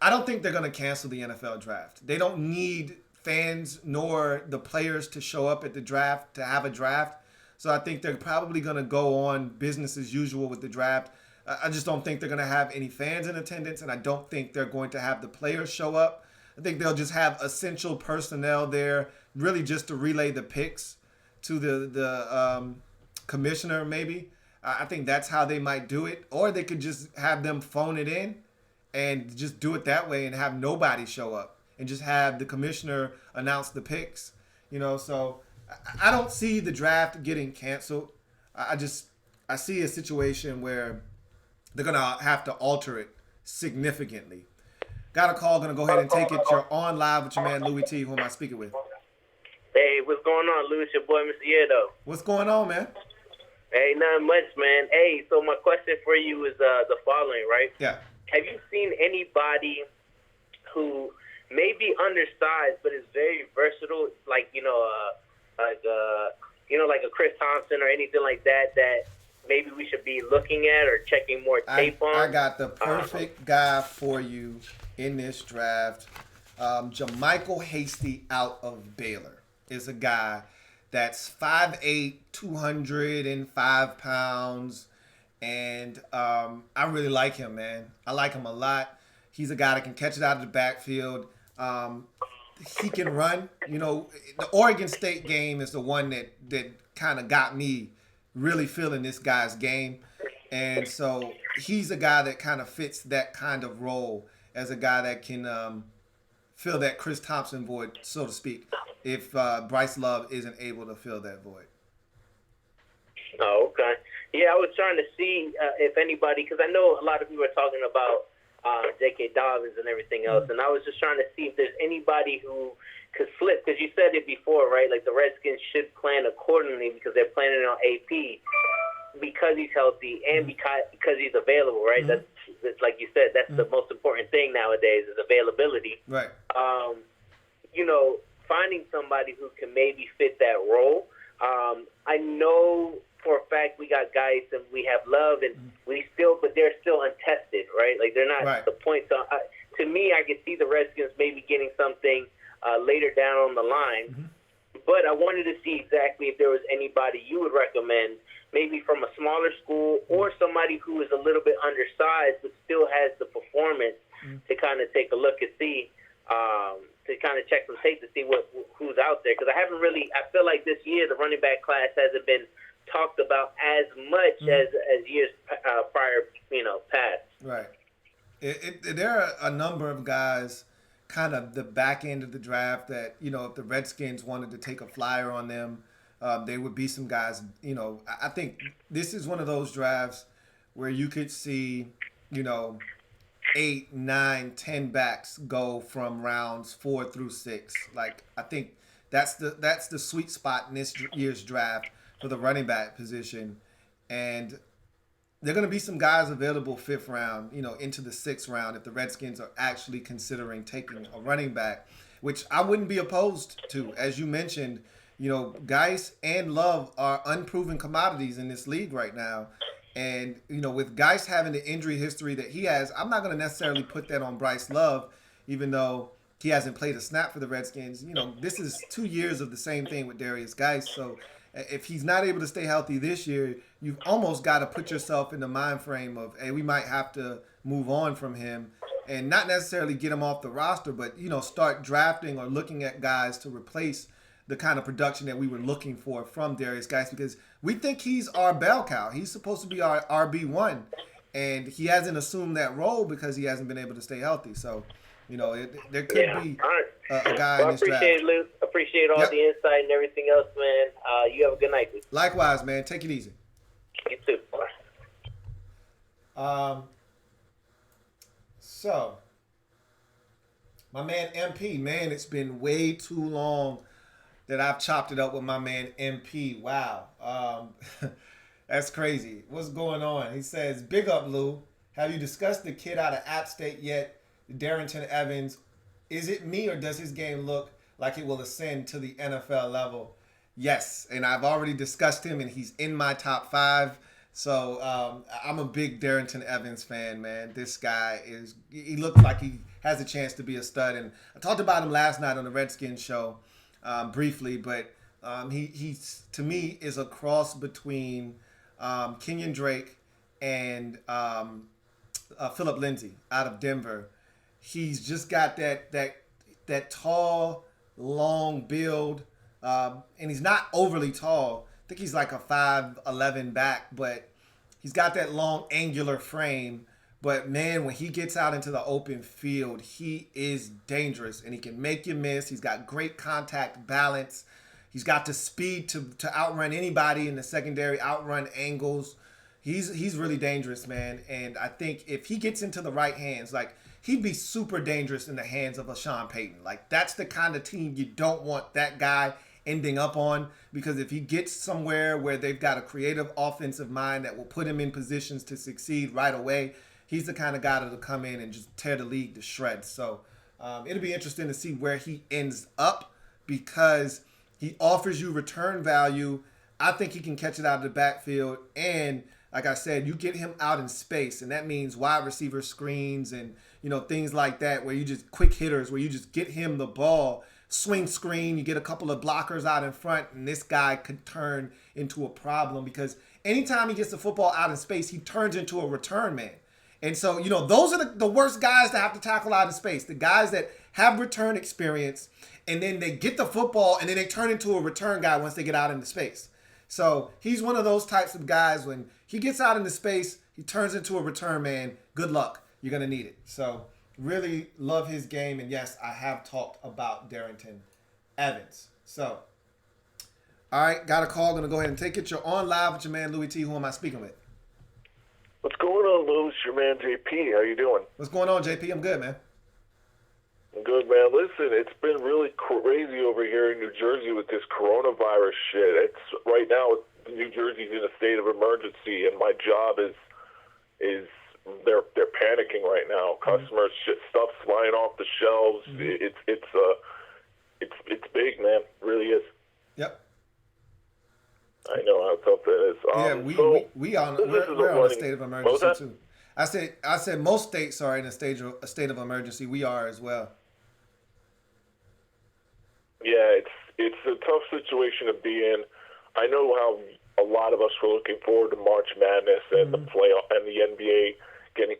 I don't think they're going to cancel the NFL draft. They don't need fans nor the players to show up at the draft to have a draft. So I think they're probably going to go on business as usual with the draft. I just don't think they're going to have any fans in attendance, and I don't think they're going to have the players show up. I think they'll just have essential personnel there, really just to relay the picks to the commissioner, maybe. I think that's how they might do it. Or they could just have them phone it in and just do it that way and have nobody show up and just have the commissioner announce the picks. So I don't see the draft getting canceled. I see a situation where they're going to have to alter it significantly. Got a call, going to go ahead and take it. You're on live with your man, Louis T. Who am I speaking with?
Hey, what's going on, Louis? Your boy, Mr. Yedo.
What's going on, man?
Hey, not much, man. Hey, so my question for you is the following, right?
Yeah.
Have you seen anybody who may be undersized but is very versatile, like a Chris Thompson or anything like that maybe we should be looking at or checking more tape on?
I got the perfect guy for you in this draft. Jermichael Hasty out of Baylor is a guy that's 5'8", 205 pounds, and I really like him, man. I like him a lot. He's a guy that can catch it out of the backfield. he can run. The Oregon State game is the one that kind of got me really feeling this guy's game. And so he's a guy that kind of fits that kind of role as a guy that can fill that Chris Thompson void, so to speak, if Bryce Love isn't able to fill that void.
Oh, okay. Yeah, I was trying to see if anybody, because I know a lot of people are talking about J.K. Dobbins and everything else, and I was just trying to see if there's anybody who could flip, because you said it before, right? Like the Redskins should plan accordingly because they're planning on AP because he's healthy and because he's available, right? Mm-hmm. That's like you said, that's the most important thing nowadays is availability.
Right.
Finding somebody who can maybe fit that role. I know for a fact we got guys and we have Love and but they're still untested, right? Like they're not the point. So to me, I could see the Redskins maybe getting something later down on the line. Mm-hmm. But I wanted to see exactly if there was anybody you would recommend, maybe from a smaller school or somebody who is a little bit undersized but still has the performance to kind of take a look and see, to kind of check some tape to see who's out there. Because I feel like this year the running back class hasn't been talked about as much as years prior, past.
Right. There are a number of guys kind of the back end of the draft that, if the Redskins wanted to take a flyer on them, there would be some guys, I think this is one of those drafts where you could see, 8, 9, 10 backs go from rounds 4 through 6. Like, I think that's the sweet spot in this year's draft for the running back position. And there are going to be some guys available 5th round, into the 6th round if the Redskins are actually considering taking a running back, which I wouldn't be opposed to. As you mentioned, Geis and Love are unproven commodities in this league right now. And, with Geis having the injury history that he has, I'm not going to necessarily put that on Bryce Love, even though he hasn't played a snap for the Redskins. This is 2 years of the same thing with Darius Geis. So if he's not able to stay healthy this year, you've almost got to put yourself in the mind frame of, hey, we might have to move on from him and not necessarily get him off the roster, but, start drafting or looking at guys to replace the kind of production that we were looking for from Darius Geis, because we think he's our bell cow. He's supposed to be our RB1, and he hasn't assumed that role because he hasn't been able to stay healthy. So, there could be a guy in this draft.
I appreciate it, Luke. Appreciate all the insight and everything else, man. You have a good night, Luke.
Likewise, man. Take it easy.
You too. Bye.
So, my man MP, man, it's been way too long that I've chopped it up with my man MP. Wow. That's crazy. What's going on? He says, big up, Lou. Have you discussed the kid out of App State yet? Darington Evans. Is it me or does his game look like it will ascend to the NFL level? Yes. And I've already discussed him and he's in my top 5. So I'm a big Darington Evans fan, man. This guy he looks like he has a chance to be a stud. And I talked about him last night on the Redskins show. Briefly, but he to me is a cross between Kenyon Drake and Phillip Lindsay out of Denver. He's just got that tall, long build, and he's not overly tall. I think he's like a 5'11" back, but he's got that long, angular frame. But, man, when he gets out into the open field, he is dangerous, and he can make you miss. He's got great contact balance. He's got the speed to outrun anybody in the secondary, outrun angles. He's really dangerous, man. And I think if he gets into the right hands, like, he'd be super dangerous in the hands of a Sean Payton. Like, that's the kind of team you don't want that guy ending up on, because if he gets somewhere where they've got a creative offensive mind that will put him in positions to succeed right away, he's the kind of guy that'll come in and just tear the league to shreds. So it'll be interesting to see where he ends up, because he offers you return value. I think he can catch it out of the backfield. And like I said, you get him out in space, and that means wide receiver screens and, things like that, where you just quick hitters, where you just get him the ball, swing screen, you get a couple of blockers out in front, and this guy could turn into a problem, because anytime he gets the football out in space, he turns into a return man. And so, those are the worst guys to have to tackle out of space. The guys that have return experience, and then they get the football, and then they turn into a return guy once they get out into space. So he's one of those types of guys. When he gets out into space, he turns into a return man. Good luck. You're going to need it. So really love his game. And yes, I have talked about Darington Evans. So, all right, got a call. Going to go ahead and take it. You're on live with your man, Louis T. Who am I speaking with?
What's going on, Louis? Your man, JP. How you doing?
What's going on, JP? I'm good, man.
I'm good, man. Listen, it's been really crazy over here in New Jersey with this coronavirus shit. It's right now, New Jersey's in a state of emergency, and my job is they're panicking right now. Customers, stuff's flying off the shelves. It's big, man. It really is.
Yep.
I know how tough that is.
We're on a state of emergency too. I said most states are in a state of emergency. We are as well.
Yeah, it's a tough situation to be in. I know how a lot of us were looking forward to March Madness and the playoff and the NBA getting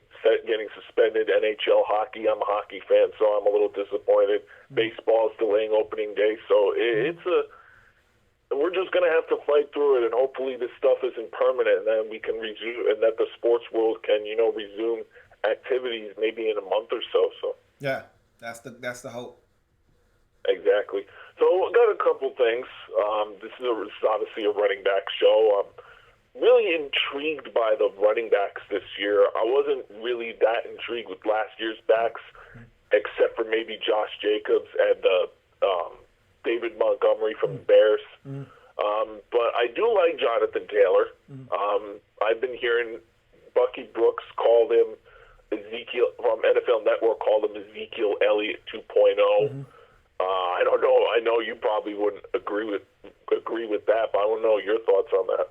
suspended. NHL hockey. I'm a hockey fan, so I'm a little disappointed. Baseball is delaying opening day, so we're just going to have to fight through it, and hopefully this stuff isn't permanent, and then we can resume, and that the sports world can, resume activities maybe in a month or so. So
yeah, that's the hope.
Exactly. So I got a couple things. This is obviously a running back show. I'm really intrigued by the running backs this year. I wasn't really that intrigued with last year's backs, except for maybe Josh Jacobs and David Montgomery from the Bears. But I do like Jonathan Taylor. I've been hearing Bucky Brooks called him Ezekiel from NFL Network, called him Ezekiel Elliott 2.0. I don't know. I know you probably wouldn't agree with that, but I don't know your thoughts on that.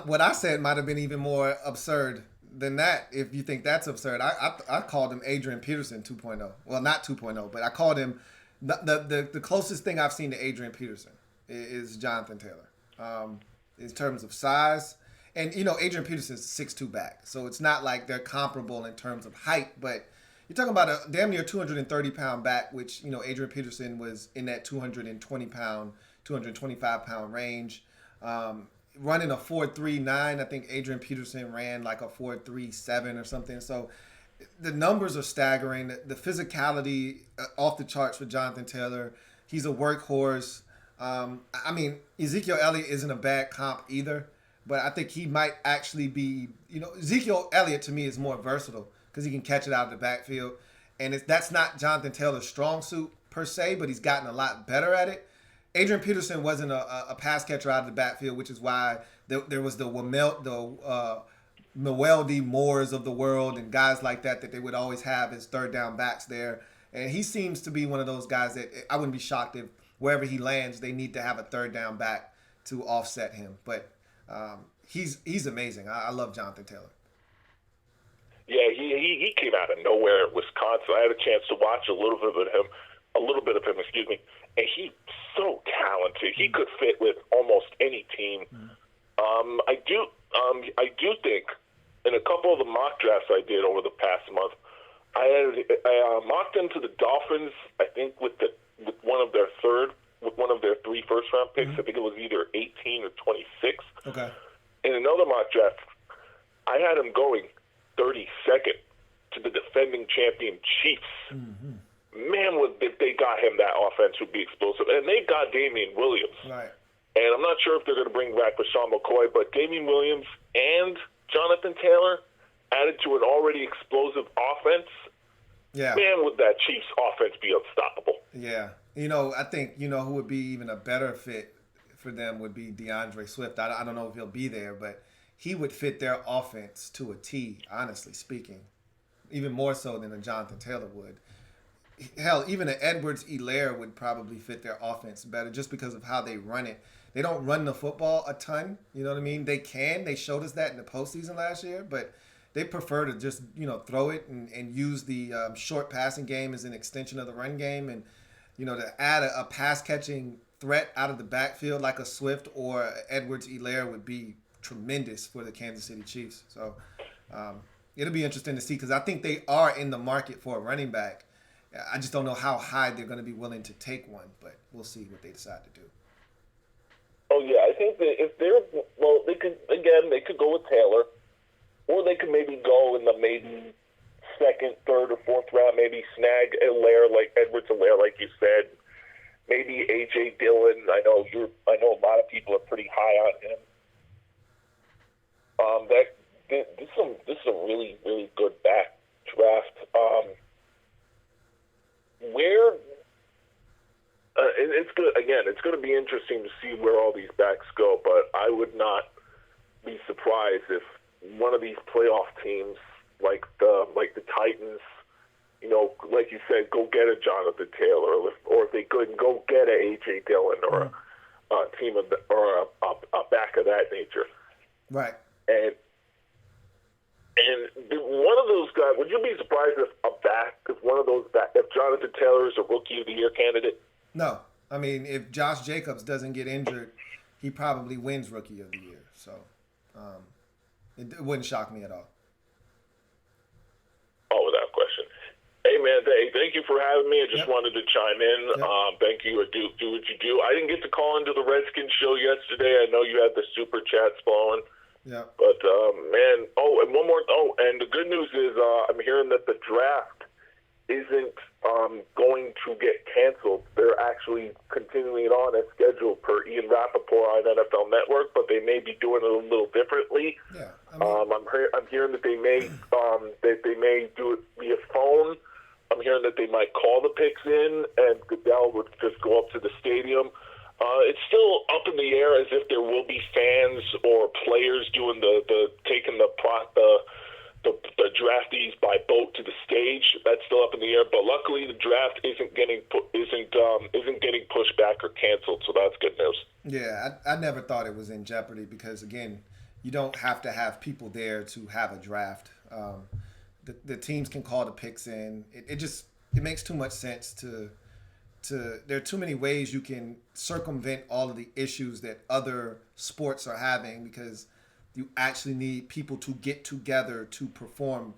What I said might have been even more absurd than that. If you think that's absurd, I called him Adrian Peterson 2.0. Well, not 2.0, but I called him the closest thing I've seen to Adrian Peterson is Jonathan Taylor, in terms of size. And Adrian Peterson's 6'2" back, so it's not like they're comparable in terms of height, but you're talking about a damn near 230-pound back, which, Adrian Peterson was in that 220-pound, 225-pound range. Running a 4.39, I think Adrian Peterson ran like a 4.37 or something. So the numbers are staggering. The physicality off the charts with Jonathan Taylor. He's a workhorse. Ezekiel Elliott isn't a bad comp either, but I think he might actually be, Ezekiel Elliott to me is more versatile, because he can catch it out of the backfield. And that's not Jonathan Taylor's strong suit per se, but he's gotten a lot better at it. Adrian Peterson wasn't a pass catcher out of the backfield, which is why there was the Noel Moores of the world and guys like that they would always have as third down backs there. And he seems to be one of those guys that I wouldn't be shocked if wherever he lands, they need to have a third down back to offset him. But he's amazing. I love Jonathan Taylor.
Yeah, he came out of nowhere in Wisconsin. I had a chance to watch a little bit of him, and he's so talented. He could fit with almost any team. I do think in a couple of the mock drafts I did over the past month, I mocked him to the Dolphins. I think with one of their 3 first-round picks. I think it was either 18 or 26.
Okay.
In another mock draft, I had him going 32nd to the defending champion Chiefs. Man, if they got him, that offense would be explosive. And they got Damian Williams.
Right.
And I'm not sure if they're going to bring back Rashawn McCoy, but Damian Williams and Jonathan Taylor added to an already explosive offense.
Yeah.
Man, would that Chiefs offense be unstoppable.
Yeah. I think, who would be even a better fit for them would be DeAndre Swift. I don't know if he'll be there, but he would fit their offense to a T, honestly speaking, even more so than a Jonathan Taylor would. Hell, even an Edwards-Helaire would probably fit their offense better just because of how they run it. They don't run the football a ton, you know what I mean? They can. They showed us that in the postseason last year, but they prefer to just, throw it and use the short passing game as an extension of the run game. And, to add a pass-catching threat out of the backfield like a Swift or Edwards-Helaire would be tremendous for the Kansas City Chiefs. So, it'll be interesting to see because I think they are in the market for a running back. I just don't know how high they're going to be willing to take one, but we'll see what they decide to do.
Oh yeah, I think that if they're they could go with Taylor, or they could maybe go in the maybe second, third, or fourth round, maybe snag Edwards-Helaire, like you said. Maybe A.J. Dillon. I know a lot of people are pretty high on him. This is a really, really good back draft. It's good. Again, it's going to be interesting to see where all these backs go. But I would not be surprised if one of these playoff teams, like the Titans, like you said, go get a Jonathan Taylor, or if they couldn't, go get a A.J. Dillon or a team or a back of that nature.
Right.
And one of those guys, would you be surprised if Jonathan Taylor is a Rookie of the Year candidate?
No. I mean, if Josh Jacobs doesn't get injured, he probably wins Rookie of the Year. So it wouldn't shock me at all.
Oh, without question. Hey, man, thank you for having me. I just wanted to chime in.
Yep.
Thank you. Do what you do. I didn't get to call into the Redskins show yesterday. I know you had the super chats flowing.
Yeah.
But, man, and one more. Oh, and the good news is I'm hearing that the draft isn't going to get canceled. They're actually continuing on as scheduled per Ian Rappaport on NFL Network, but they may be doing it a little differently.
Yeah.
I'm hearing that they may do it via phone. I'm hearing that they might call the picks in, and Goodell would just go up to the stadium. It's still up in the air as if there will be fans or players doing taking the draftees by boat to the stage. That's still up in the air, but luckily the draft isn't getting pushed back or canceled, so that's good news.
Yeah, I never thought it was in jeopardy because again, you don't have to have people there to have a draft. The teams can call the picks in. It makes too much sense to there are too many ways you can circumvent all of the issues that other sports are having because you actually need people to get together to perform.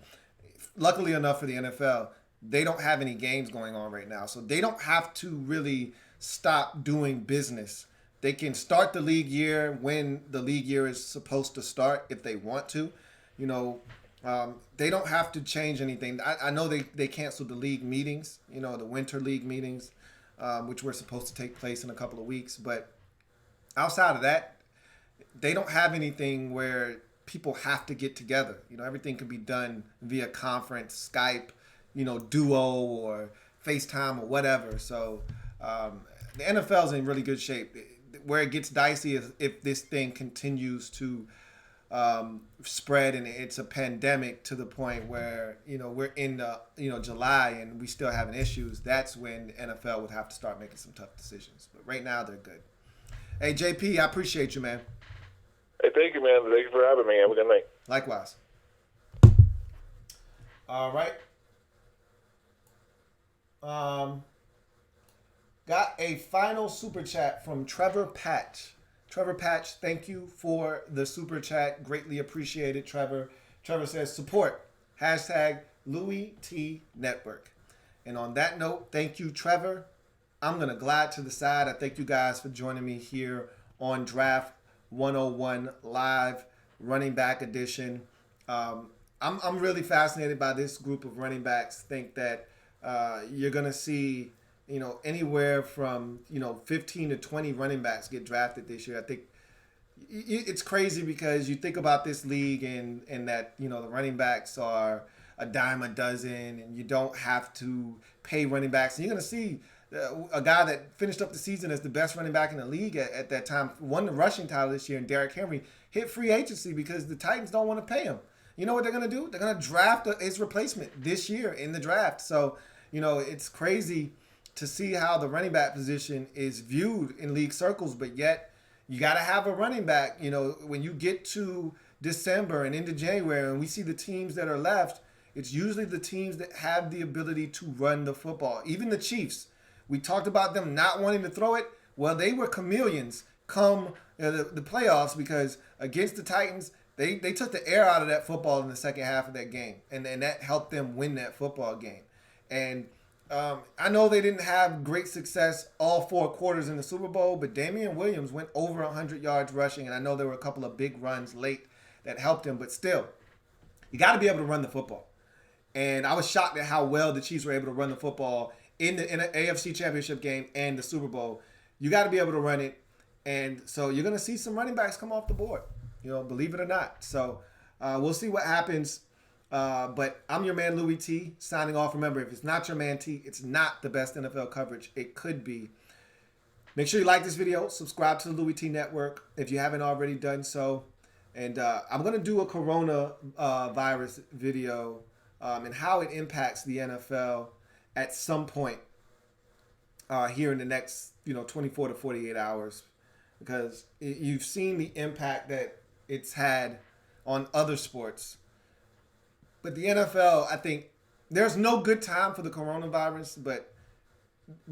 Luckily enough for the NFL, they don't have any games going on right now, so they don't have to really stop doing business. They can start the league year when the league year is supposed to start if they want to. They don't have to change anything. I know they canceled the league meetings, the winter league meetings, which were supposed to take place in a couple of weeks. But outside of that, they don't have anything where people have to get together. Everything can be done via conference, Skype, Duo or FaceTime or whatever. So the NFL's in really good shape. Where it gets dicey is if this thing continues to spread and it's a pandemic to the point where we're in July and we still having issues. That's when the NFL would have to start making some tough decisions. But right now they're good. Hey JP, I appreciate you, man.
Hey, thank you, man. Thank you for having me. Have a good night.
Likewise. All right. Got a final super chat from Trevor Patch. Trevor Patch, thank you for the super chat. Greatly appreciated, Trevor. Trevor says, support. #Louis T Network. And on that note, thank you, Trevor. I'm going to glide to the side. I thank you guys for joining me here on Draft 101 Live, running back edition. I'm really fascinated by this group of running backs. Think that you're going to see anywhere from 15 to 20 running backs get drafted this year. I think it's crazy because you think about this league and that the running backs are a dime a dozen, and you don't have to pay running backs. And you're going to see a guy that finished up the season as the best running back in the league at that time, won the rushing title this year, and Derrick Henry hit free agency because the Titans don't want to pay him. You know what they're going to do? They're going to draft his replacement this year in the draft. So, it's crazy to see how the running back position is viewed in league circles, but yet you got to have a running back. When you get to December and into January and we see the teams that are left, it's usually the teams that have the ability to run the football. Even the Chiefs. We talked about them not wanting to throw it. Well, they were chameleons come the playoffs because against the Titans, They took the air out of that football in the second half of that game, and that helped them win that football game. And I know they didn't have great success all 4 quarters in the Super Bowl, but Damian Williams went over 100 yards rushing, and I know there were a couple of big runs late that helped him, but still, you got to be able to run the football. And I was shocked at how well the Chiefs were able to run the football in an AFC Championship game and the Super Bowl. You got to be able to run it, and so you're going to see some running backs come off the board, believe it or not. So we'll see what happens. But I'm your man, Louis T, signing off. Remember, if it's not your man T, it's not the best NFL coverage it could be. Make sure you like this video. Subscribe to the Louis T Network if you haven't already done so. And I'm going to do a corona virus video and how it impacts the NFL at some point here in the next 24 to 48 hours. Because you've seen the impact that it's had on other sports. But the NFL, I think, there's no good time for the coronavirus, but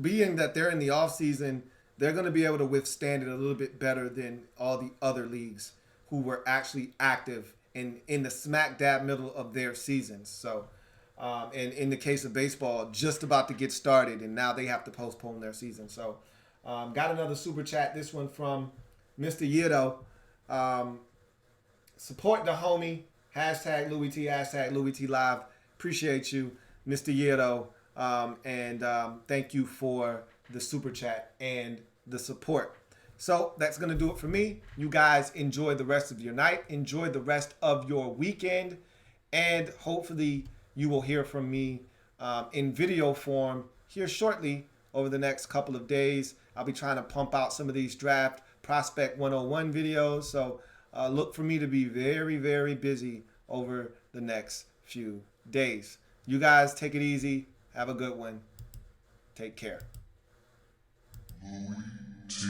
being that they're in the offseason, they're going to be able to withstand it a little bit better than all the other leagues who were actually active in the smack dab middle of their seasons. So, and in the case of baseball, just about to get started, and now they have to postpone their season. So, got another super chat, this one from Mr. Yiddo. Support the homie. Hashtag Louis T, hashtag Louis T Live. Appreciate you, Mr. Yiddo. And thank you for the super chat and the support. So that's going to do it for me. You guys enjoy the rest of your night. Enjoy the rest of your weekend. And hopefully you will hear from me in video form here shortly over the next couple of days. I'll be trying to pump out some of these draft prospect 101 videos. So look for me to be very, very busy over the next few days. You guys take it easy. Have a good one. Take care. Louis T.